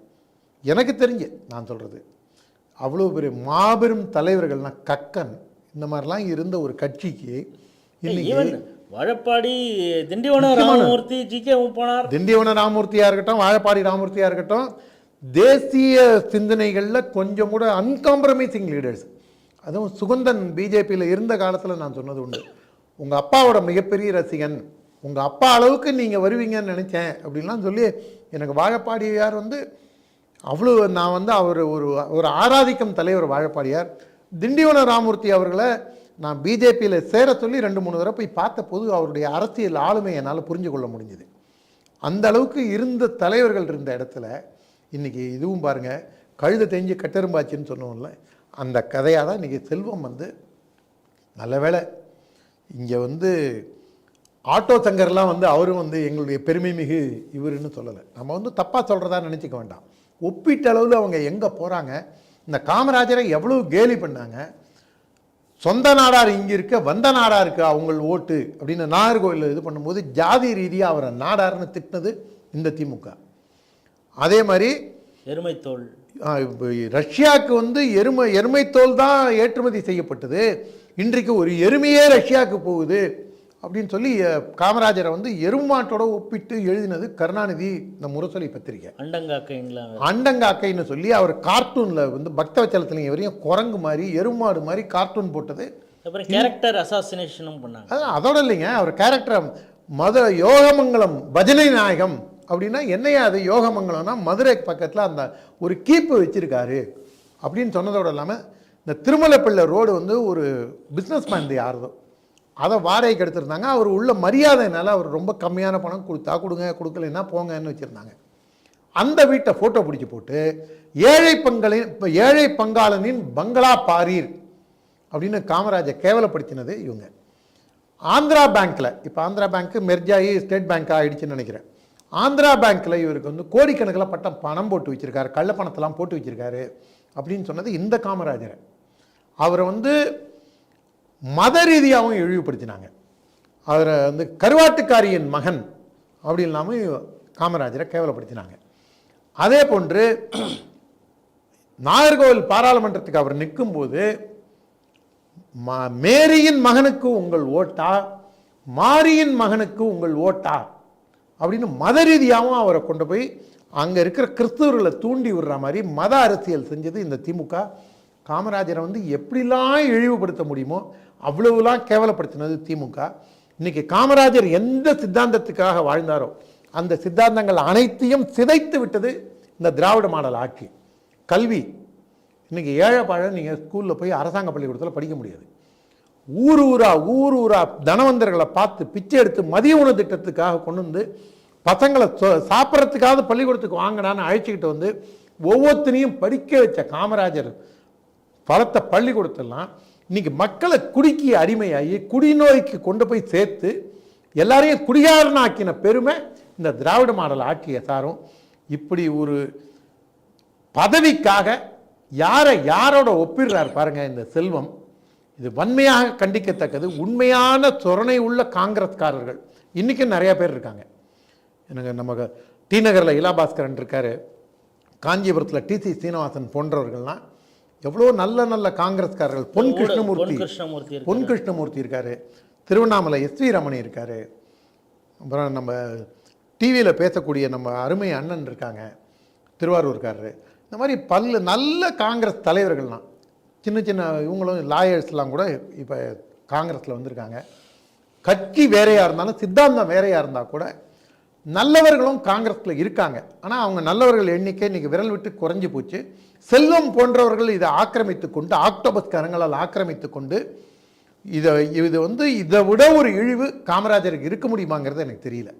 எனக்கு தெரிஞ்சு நான் சொல்கிறது அவ்வளோ பெரிய மாபெரும் தலைவர்கள்னால் கக்கன், இந்த மாதிரிலாம் இருந்த ஒரு கட்சிக்கு இன்னைக்கு வாழப்பாடி திண்டிவன ராமமூர்த்தி, ஜி.கே. மூப்பனார், திண்டிவன ராமமூர்த்தியாக இருக்கட்டும், வாழப்பாடி ராமமூர்த்தியாக இருக்கட்டும், தேசிய சிந்தனைகளில் கொஞ்சம் கூட அன்காம்ப்ரமைசிங் லீடர்ஸ். அதுவும் சுகந்தன் பிஜேபியில் இருந்த காலத்தில் நான் சொன்னது உண்டு, உங்கள் அப்பாவோட மிகப்பெரிய ரசிகன், உங்கள் அப்பா அளவுக்கு நீங்கள் வருவீங்கன்னு நினச்சேன் அப்படின்லாம் சொல்லி எனக்கு வாழப்பாடியார் வந்து அவ்வளோ, நான் வந்து அவர் ஒரு ஆராதிக்கும் தலைவர் வாழப்பாடியார். திண்டிவன ராமூர்த்தி அவர்களை நான் பிஜேபியில் சேர சொல்லி 2-3 தடவை போய் பார்த்த போது அவருடைய அரசியல் ஆளுமை என்னால் புரிஞ்சு கொள்ள முடிஞ்சுது. அந்த அளவுக்கு இருந்த தலைவர்கள் இருந்த இடத்துல இன்றைக்கி இதுவும் பாருங்கள், கழுதை தெரிஞ்சு கட்டெரும்பாச்சின்னு சொன்னோம்ல, அந்த கதையாக தான் இன்றைக்கி செல்வம் வந்து நல்ல வேளை இங்கே வந்து ஆட்டோ சங்கர்லாம் வந்து அவரும் வந்து எங்களுடைய பெருமை மிகு இவருன்னு சொல்லலை. நம்ம வந்து தப்பாக சொல்கிறதா நினச்சிக்க வேண்டாம். ஒப்பீட்டு அளவில் அவங்க எங்கே போகிறாங்க, இந்த காமராஜரை எவ்வளோ கேலி பண்ணாங்க. சொந்த நாடார் இங்கே இருக்க, வந்த நாடாக இருக்கு அவங்கள் ஓட்டு அப்படின்னு நாகர்கோவிலில் இது பண்ணும்போது ஜாதி ரீதியாக அவரை நாடார்னு திட்டினது இந்த திமுக. அதே மாதிரி எருமைத்தோல், ரஷ்யாவுக்கு வந்து எருமைத்தோல் தான் ஏற்றுமதி செய்யப்பட்டது, இன்றைக்கு ஒரு எருமையே ரஷ்யாவுக்கு போகுது அப்படின்னு சொல்லி காமராஜரை வந்து எருமாட்டோட ஒப்பிட்டு எழுதினது கருணாநிதி இந்த முரசொலி பத்திரிகை. அண்டங்காக்கைன்னு சொல்லி அவர் கார்ட்டூனில் வந்து பக்தவச்சலத்தில் வரையும் குரங்கு மாதிரி எருமாடு மாதிரி கார்ட்டூன் போட்டது. அப்புறம் கேரக்டர் அசாசினேஷனும் பண்ணாங்க. அதான் அதோட இல்லைங்க, அவர் கேரக்டர் யோகமங்கலம் பஜனை நாயகம் அப்படின்னா என்னையா அது யோகமங்கலம்னா மதுரை பக்கத்தில் அந்த ஒரு கீப்பு வச்சுருக்காரு அப்படின்னு சொன்னதோடு இல்லாமல் இந்த திருமலைப்பள்ளி ரோடு வந்து ஒரு பிஸ்னஸ் மேன் யாருதோ அதை வாடகைக்கு எடுத்திருந்தாங்க. அவர் உள்ள மரியாதைனால அவர் ரொம்ப கம்மியான பணம் கொடுங்க, கொடுக்கலைன்னா போங்கன்னு வச்சுருந்தாங்க. அந்த வீட்டை ஃபோட்டோ பிடிச்சி போட்டு ஏழை பங்காளனின் பங்களா பாரீர் அப்படின்னு காமராஜர் கேவலப்படுத்தினது இவங்க. ஆந்திரா பேங்க்கில், இப்போ ஆந்திரா பேங்க்கு மெர்ஜாயி ஸ்டேட் பேங்க் ஆகிடுச்சுன்னு நினைக்கிறேன். ஆந்திரா பேங்க்கில் இவருக்கு வந்து கோடிக்கணக்கில் பணம் போட்டு வச்சுருக்காரு, கள்ளப்பணத்தெல்லாம் போட்டு வச்சுருக்காரு அப்படின்னு சொன்னது இந்த காமராஜரை. அவரை வந்து மத ரீதியாகவும் இழிவுபடுத்தினாங்க. அவரை வந்து கருவாட்டுக்காரியின் மகன் அப்படி இல்லாமல் காமராஜரை கேவலப்படுத்தினாங்க. அதே போன்று நாகர்கோவில் பாராளுமன்றத்துக்கு அவர் நிற்கும்போது மேரியின் மகனுக்கு உங்கள் ஓட்டா, மாரியின் மகனுக்கு உங்கள் ஓட்டா அப்படின்னு மத ரீதியாகவும் அவரை கொண்டு போய் அங்கே இருக்கிற கிறிஸ்தவர்களை தூண்டி விடுற மாதிரி மத அரசியல் செஞ்சது இந்த திமுக. காமராஜரை வந்து எப்படிலாம் இழிவுபடுத்த முடியுமோ அவ்வளவுலாம் கேவலப்படுத்தினது திமுக. இன்றைக்கி காமராஜர் எந்த சித்தாந்தத்துக்காக வாழ்ந்தாரோ அந்த சித்தாந்தங்கள் அனைத்தையும் சிதைத்து விட்டது இந்த திராவிட மாடல் ஆட்சி. கல்வி இன்றைக்கி ஏழை பாழ நீங்கள் ஸ்கூலில் போய் அரசாங்க பள்ளிக்கூடத்தில் படிக்க முடியாது. ஊர் ஊரா தனவந்தர்களை பார்த்து பிச்சை எடுத்து மதிய உணவு திட்டத்துக்காக கொண்டு வந்து பசங்களை சாப்பிட்றதுக்காக பள்ளிக்கூடத்துக்கு வாங்கினான்னு அழைச்சிக்கிட்டு வந்து ஒவ்வொருத்தனையும் படிக்க வச்ச காமராஜர் பலத்த பள்ளிக்கூடத்தெல்லாம் இன்றைக்கி மக்களை குடிக்கு அடிமையாகி குடிநோய்க்கு கொண்டு போய் சேர்த்து எல்லாரையும் குடிகாரனாக்கின பெருமை இந்த திராவிட மாடல் ஆட்சியை சாரும். இப்படி ஒரு பதவிக்காக யாரோட ஒப்பிடுறார் பாருங்க இந்த செல்வம். இது வன்மையாக கண்டிக்கத்தக்கது. உண்மையான சொரணை உள்ள காங்கிரஸ்காரர்கள் இன்றைக்கும் நிறையா பேர் இருக்காங்க. எனக்கு நம்ம டி நகரில் இலாபாஸ்கரன் இருக்கார், காஞ்சிபுரத்தில் டிசி சீனிவாசன் போன்றவர்கள்லாம் எவ்வளோ நல்ல காங்கிரஸ்காரர்கள். பொன் கிருஷ்ணமூர்த்தி இருக்கார், திருவண்ணாமலை எஸ்வி ரமணி இருக்கார், அப்புறம் நம்ம டிவியில் பேசக்கூடிய நம்ம அருமை அண்ணன் இருக்காங்க, திருவாரூர்காரரு. இந்த மாதிரி நல்ல காங்கிரஸ் தலைவர்கள்லாம் சின்ன இவங்களும் லாயர்ஸ்லாம் கூட இப்போ காங்கிரஸில் வந்திருக்காங்க. கட்சி வேறையாக இருந்தாலும் சித்தாந்தம் வேறையாக இருந்தால் கூட நல்லவர்களும் காங்கிரஸில் இருக்காங்க. ஆனால் அவங்க நல்லவர்கள் எண்ணிக்கை இன்றைக்கி விரல் விட்டு குறைஞ்சி போச்சு. செல்வம் போன்றவர்கள் இதை ஆக்கிரமித்து கொண்டு, ஆக்டோபஸ் கரங்களால் ஆக்கிரமித்து கொண்டு இது வந்து இதை விட ஒரு இழிவு காமராஜருக்கு இருக்க முடியுமாங்கிறது எனக்கு தெரியல.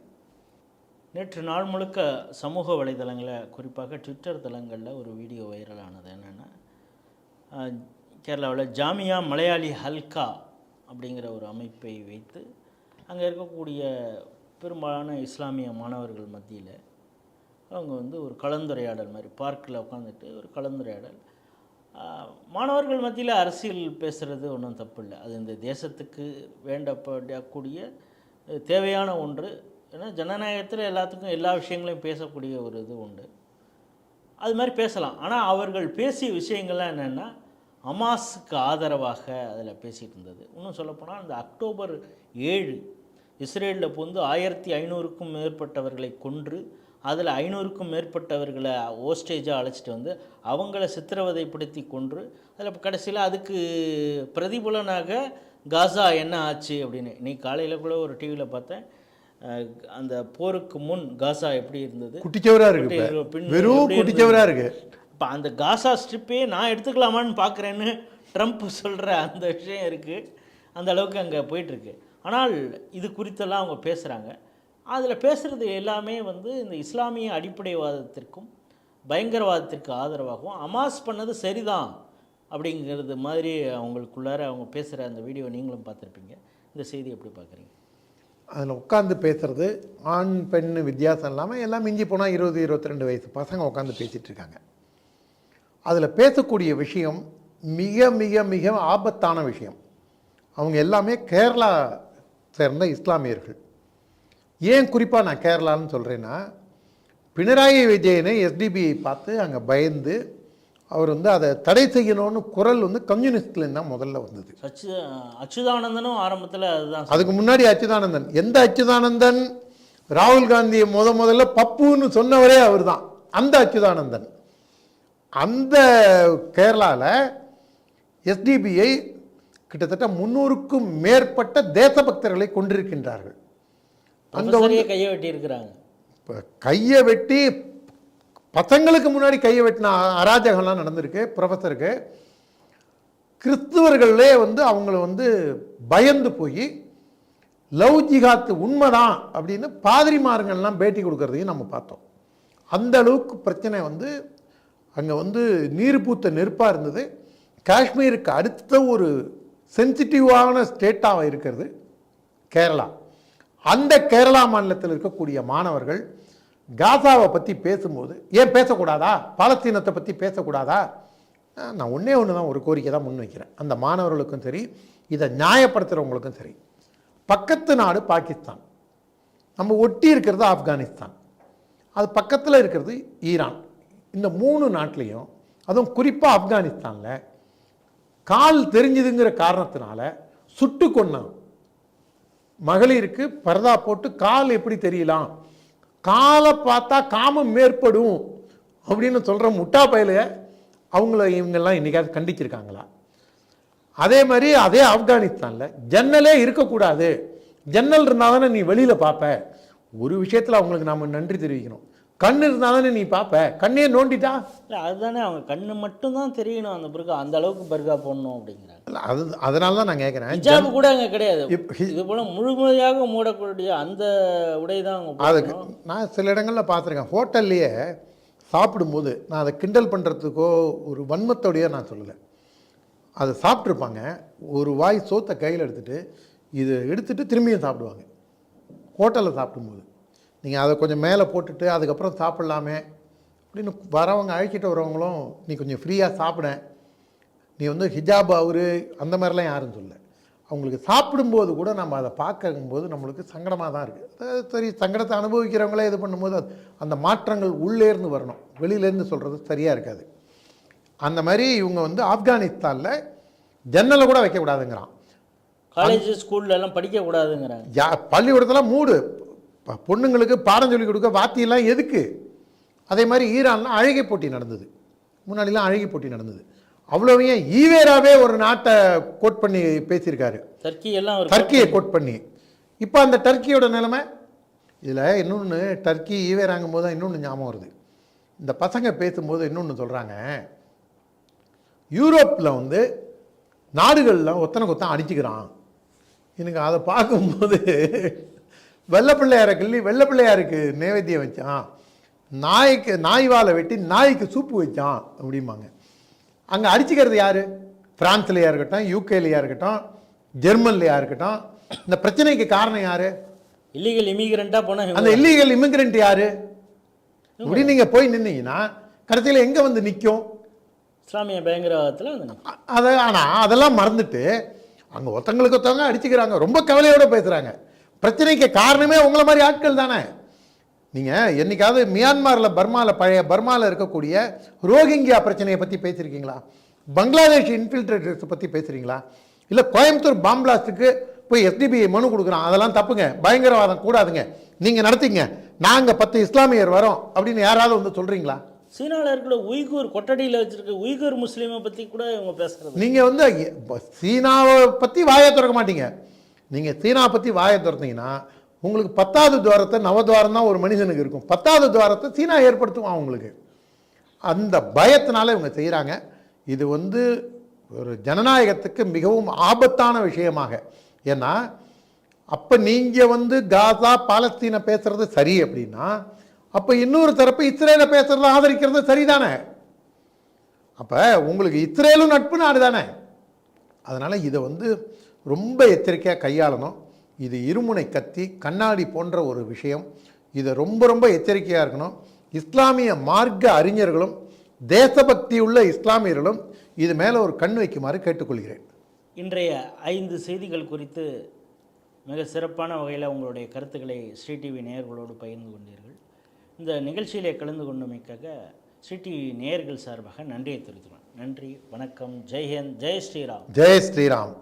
நேற்று நாள் முழுக்க சமூக வலைதளங்களில், குறிப்பாக ட்விட்டர் தளங்களில் ஒரு வீடியோ வைரலானது. என்னென்னா, கேரளாவில் ஜாமியா மலையாளி ஹல்கா அப்படிங்கிற ஒரு அமைப்பை வைத்து அங்கே இருக்கக்கூடிய பெரும்பாலான இஸ்லாமிய மாணவர்கள் மத்தியில் அவங்க வந்து ஒரு கலந்துரையாடல் மாதிரி பார்க்கில் உட்காந்துட்டு ஒரு கலந்துரையாடல். மாணவர்கள் மத்தியில் அரசியல் பேசுகிறது ஒன்றும் தப்பு இல்லை, அது இந்த தேசத்துக்கு வேண்டப்படக்கூடிய தேவையான ஒன்று. ஏன்னா ஜனநாயகத்தில் எல்லாத்துக்கும் எல்லா விஷயங்களையும் பேசக்கூடிய ஒரு இது உண்டு, அது மாதிரி பேசலாம். ஆனால் அவர்கள் பேசிய விஷயங்கள்லாம் என்னென்னா, ஹமாஸுக்கு ஆதரவாக அதில் பேசிகிட்டு இருந்தது. இன்னும் சொல்லப்போனால் அந்த அக்டோபர் 7 இஸ்ரேலில் புகுந்து 1500க்கும் மேற்பட்டவர்களை கொன்று அதில் 500க்கும் மேற்பட்டவர்களை ஓஸ்டேஜாக அழைச்சிட்டு வந்து அவங்கள சித்திரவதைப்படுத்தி கொன்று அதில் கடைசியில் அதுக்கு பிரதிபலனாக காசா என்ன ஆச்சு அப்படின்னு இன்னைக்கு காலையில் கூட ஒரு டிவியில் பார்த்தேன். அந்த போருக்கு முன் காசா எப்படி இருந்தது, குட்டிச்சவரா இருக்கு, வெறும் குட்டிச்சவரா இருக்கு. இப்போ அந்த காசா ஸ்ட்ரிப்பே நான் எடுத்துக்கலாமான்னு பார்க்குறேன்னு ட்ரம்ப் சொல்கிற அந்த விஷயம் இருக்குது. அந்த அளவுக்கு அங்கே போயிட்டுருக்கு. ஆனால் இது குறித்தெல்லாம் அவங்க பேசுகிறாங்க. அதில் பேசுகிறது எல்லாமே வந்து இந்த இஸ்லாமிய அடிப்படைவாதத்திற்கும் பயங்கரவாதத்திற்கு ஆதரவாகவும் ஹமாஸ் பண்ணது சரிதான் அப்படிங்கிறது மாதிரி அவங்களுக்குள்ளார அவங்க பேசுகிற அந்த வீடியோ நீங்களும் பார்த்துருப்பீங்க. இந்த செய்தி எப்படி பார்க்குறீங்க? அதில் உட்காந்து பேசுகிறது ஆண் பெண் வித்தியாசம் இல்லாமல் எல்லாம் மிஞ்சி போனால் 20-22 வயசு பசங்க உட்காந்து பேசிகிட்டு இருக்காங்க. அதில் பேசக்கூடிய விஷயம் மிக மிக மிக ஆபத்தான விஷயம். அவங்க எல்லாமே கேரளா சேர்ந்த இஸ்லாமியர்கள். ஏன் குறிப்பாக நான் கேரளான்னு சொல்கிறேன்னா, பினராயி விஜயனை எஸ்டிபிஐ பார்த்து அங்கே பயந்து அவர் வந்து அதை தடை செய்யணும்னு குரல் வந்து கம்யூனிஸ்ட்லேருந்து தான் முதல்ல வந்தது. அச்சுதானந்தனும் ஆரம்பத்தில் அதுதான். அதுக்கு முன்னாடி அச்சுதானந்தன். எந்த அச்சுதானந்தன்? ராகுல் காந்தியை முதல்ல பப்புன்னு சொன்னவரே அவர் தான், அந்த அச்சுதானந்தன். அந்த கேரளாவில் எஸ்டிபிஐ கிட்டத்தட்ட 300க்கும் மேற்பட்ட தேசபக்தர்களை கொண்டிருக்கின்றார்கள். அங்கே கையை வெட்டி இருக்கிறாங்க. இப்போ கையை வெட்டி பசங்களுக்கு முன்னாடி கையை வெட்டின அராஜகம்லாம் நடந்திருக்கு. ப்ரொஃபஸருக்கு கிறிஸ்துவர்களே வந்து அவங்கள வந்து பயந்து போய் லவ் ஜிகாத்து உண்மைதான் அப்படின்னு பாதிரிமார்கள்லாம் பேட்டி கொடுக்கறதையும் நம்ம பார்த்தோம். அந்த அளவுக்கு பிரச்சனை வந்து அங்கே வந்து நீர் பூத்த நெருப்பாக இருந்தது. காஷ்மீருக்கு அடுத்த ஒரு சென்சிட்டிவான ஸ்டேட்டாக இருக்கிறது கேரளா. அந்த கேரளா மாநிலத்தில் இருக்கக்கூடிய மாணவர்கள் காசாவை பற்றி பேசும்போது ஏன் பேசக்கூடாதா, பாலஸ்தீனத்தை பற்றி பேசக்கூடாதா? நான் ஒன்றே ஒன்று தான் ஒரு கோரிக்கை தான் முன்வைக்கிறேன். அந்த மாணவர்களுக்கும் சரி, இதை நியாயப்படுத்துகிறவங்களுக்கும் சரி, பக்கத்து நாடு பாகிஸ்தான், நம்ம ஒட்டி இருக்கிறது ஆப்கானிஸ்தான், அது பக்கத்தில் இருக்கிறது ஈரான். இந்த 3 நாட்டிலையும் அதுவும் குறிப்பாக ஆப்கானிஸ்தானில் கால் தெரிஞ்சுதுங்கிற காரணத்தினால சுட்டு கொன்னான். மகளிருக்கு பரதா போட்டு கால் எப்படி தெரியலாம், காலை பார்த்தா காமம் மேற்படும் அப்படின்னு சொல்கிற முட்டா பயலுக அவங்கள இவங்கெல்லாம் இன்றைக்காவது கண்டிச்சிருக்காங்களா? அதே மாதிரி அதே ஆப்கானிஸ்தானில் ஜன்னலே இருக்கக்கூடாது, ஜன்னல் இருந்தால் தானே நீ வெளியில் பார்ப்ப. ஒரு விஷயத்தில் அவங்களுக்கு நாம் நன்றி தெரிவிக்கணும். கண் இருந்தால் தானே நீ பார்ப்ப, கண்ணே நோண்டிட்டா இல்லை அதுதானே அவங்க கண்ணு மட்டும்தான் தெரியணும். அந்த பர்கா அந்த அளவுக்கு பர்கா போடணும் அப்படிங்கிறாங்க. அது அதனால தான் நான் கேட்குறேன். ஹிஜாப் கூட அங்கே கிடையாது. இது போல் முழுமையாக மூடக்கூடிய அந்த உடை தான் அவங்க. அதுக்கு நான் சில இடங்களில் பார்த்துருக்கேன். ஹோட்டல்லையே சாப்பிடும்போது நான் அதை கிண்டல் பண்ணுறதுக்கோ ஒரு வன்மத்தோடையோ நான் சொல்லலை. அதை சாப்பிட்ருப்பாங்க, ஒரு வாய் சோத்தை கையில் எடுத்துகிட்டு இது எடுத்துகிட்டு திரும்பியும் சாப்பிடுவாங்க. ஹோட்டலில் சாப்பிடும்போது நீங்கள் அதை கொஞ்சம் மேலே போட்டுட்டு அதுக்கப்புறம் சாப்பிட்லாமே அப்படின்னு வரவங்க அழைச்சிட்டு வரவங்களும் நீ கொஞ்சம் ஃப்ரீயாக சாப்பிட, நீ வந்து ஹிஜாப் அவரு அந்த மாதிரிலாம் யாரும் சொல்ல. அவங்களுக்கு சாப்பிடும்போது கூட நம்ம அதை பார்க்கும்போது நம்மளுக்கு சங்கடமாக தான் இருக்குது. சரி, சங்கடத்தை அனுபவிக்கிறவங்களே இது பண்ணும்போது அந்த மாற்றங்கள் உள்ளேருந்து வரணும், வெளியிலேருந்து சொல்கிறது சரியாக இருக்காது. அந்த மாதிரி இவங்க வந்து ஆப்கானிஸ்தானில் ஜன்னலை கூட வைக்கக்கூடாதுங்கிறான். காலேஜ் ஸ்கூல்ல எல்லாம் படிக்கக்கூடாதுங்கிறாங்க. பள்ளிக்கூடத்தெல்லாம் மூடு, பொண்ணுங்களுக்கு பாடம் சொல்லி கொடுக்க வாத்தியெல்லாம் எதுக்கு? அதே மாதிரி ஈரான்லாம் அழகை போட்டி நடந்தது, முன்னாடிலாம் அழகை போட்டி நடந்தது. அவ்வளோ ஏன் ஈவேராவே ஒரு நாட்டை கோட் பண்ணி பேசியிருக்காரு, டர்க்கியை கோட் பண்ணி. இப்போ அந்த டர்க்கியோட நிலைமை இதில் இன்னொன்று, டர்க்கி ஈவேராங்கும் போது தான் இன்னொன்று ஞாபகம் வருது. இந்த பசங்க பேசும்போது இன்னொன்று சொல்கிறாங்க, யூரோப்பில் வந்து நாடுகளில் ஒத்தனை கொத்தம் அடிச்சுக்கிறான். எனக்கு அதை பார்க்கும்போது வெள்ளைப்பிள்ளையாரை கிள்ளி வெள்ளைப்பிள்ளையாருக்கு நைவேத்தியம் வச்சான், நாய்க்கு நாய் வாழை வெட்டி நாய்க்கு சூப்பு வச்சான் அப்படிம்பாங்க. அங்கே அடிச்சுக்கிறது யார்? ஃப்ரான்ஸ்லையா இருக்கட்டும், யூகேலையா இருக்கட்டும், ஜெர்மன்லையா இருக்கட்டும், இந்த பிரச்சனைக்கு காரணம் யார்? இல்லீகல் இமிகிரண்ட்டாக போனால் அந்த இல்லீகல் இமிகிரண்ட் யார்? இப்படி நீங்கள் போய் நின்னீங்கன்னா கடைசியில் எங்கே வந்து நிற்கும்? இஸ்லாமிய பயங்கரவாதத்தில் வந்து அதை. ஆனால் அதெல்லாம் மறந்துட்டு அங்கே ஒருத்தங்களுக்கு ஒருத்தவங்க அடிச்சுக்கிறாங்க, ரொம்ப கவலையோடு பேசுகிறாங்க. பிரச்சனைக்கு காரணமே உங்களை மாதிரி ஆட்கள் தானே. நீங்கள் என்னைக்காவது மியான்மரில் பழைய பர்மாவில் இருக்கக்கூடிய ரோஹிங்கியா பிரச்சனையை பற்றி பேசியிருக்கீங்களா? பங்களாதேஷ் இன்ஃபில்ட்ரேட்டர்ஸை பற்றி பேசுகிறீங்களா? இல்லை கோயம்புத்தூர் பாம்பிளாஸ்ட்டுக்கு போய் எஸ்டிபிஐ மனு கொடுக்குறான், அதெல்லாம் தப்புங்க, பயங்கரவாதம் கூடாதுங்க, நீங்கள் நடத்திங்க, நாங்கள் 10 இஸ்லாமியர் வரோம் அப்படின்னு யாராவது வந்து சொல்கிறீங்களா? சீனாவில் இருக்கிற உய்கூர் கொட்டடியில் வச்சிருக்க உய்கூர் முஸ்லீமை பற்றி கூட இவங்க பேசுகிறது. நீங்கள் வந்து சீனாவை பற்றி வாயை திறக்க மாட்டீங்க. நீங்கள் சீனா பற்றி வாயை திறந்தீங்கன்னா உங்களுக்கு 10வது துவாரத்தை, நவதுவாரம் தான் ஒரு மனுஷனுக்கு இருக்கும், 10வது துவாரத்தை சீனா ஏற்படுத்துவான் உங்களுக்கு. அந்த பயத்தினால இவங்க செய்கிறாங்க. இது வந்து ஒரு ஜனநாயகத்துக்கு மிகவும் ஆபத்தான விஷயமாக. ஏன்னா அப்போ நீங்கள் வந்து காசா பாலஸ்தீனை பேசுகிறது சரி அப்படின்னா, அப்போ இன்னொரு தரப்பு இஸ்ரேலை பேசுகிறத ஆதரிக்கிறது சரிதானே? அப்போ உங்களுக்கு இஸ்ரேலும் நட்பு நாடு தானே. அதனால் இதை வந்து ரொம்ப எச்சரிக்கையாக கையாளணும். இது இருமுனை கத்தி கண்ணாடி போன்ற ஒரு விஷயம். இதை ரொம்ப ரொம்ப எச்சரிக்கையாக இருக்கணும். இஸ்லாமிய மார்க்க அறிஞர்களும் தேசபக்தி உள்ள இஸ்லாமியர்களும் இது மேலே ஒரு கண் வைக்குமாறு கேட்டுக்கொள்கிறேன். இன்றைய 5 செய்திகள் குறித்து மிக சிறப்பான வகையில் உங்களுடைய கருத்துக்களை ஸ்ரீ டிவி நேயர்களோடு பகிர்ந்து கொண்டீர்கள். இந்த நிகழ்ச்சியிலே கலந்து கொண்டமைக்காக ஸ்ரீ டிவி நேயர்கள் சார்பாக நன்றியை தெரிவித்துக்கிறோம். நன்றி, வணக்கம், ஜெய்ஹிந்த், ஜெய் ஸ்ரீராம். ஜெய் ஸ்ரீராம்.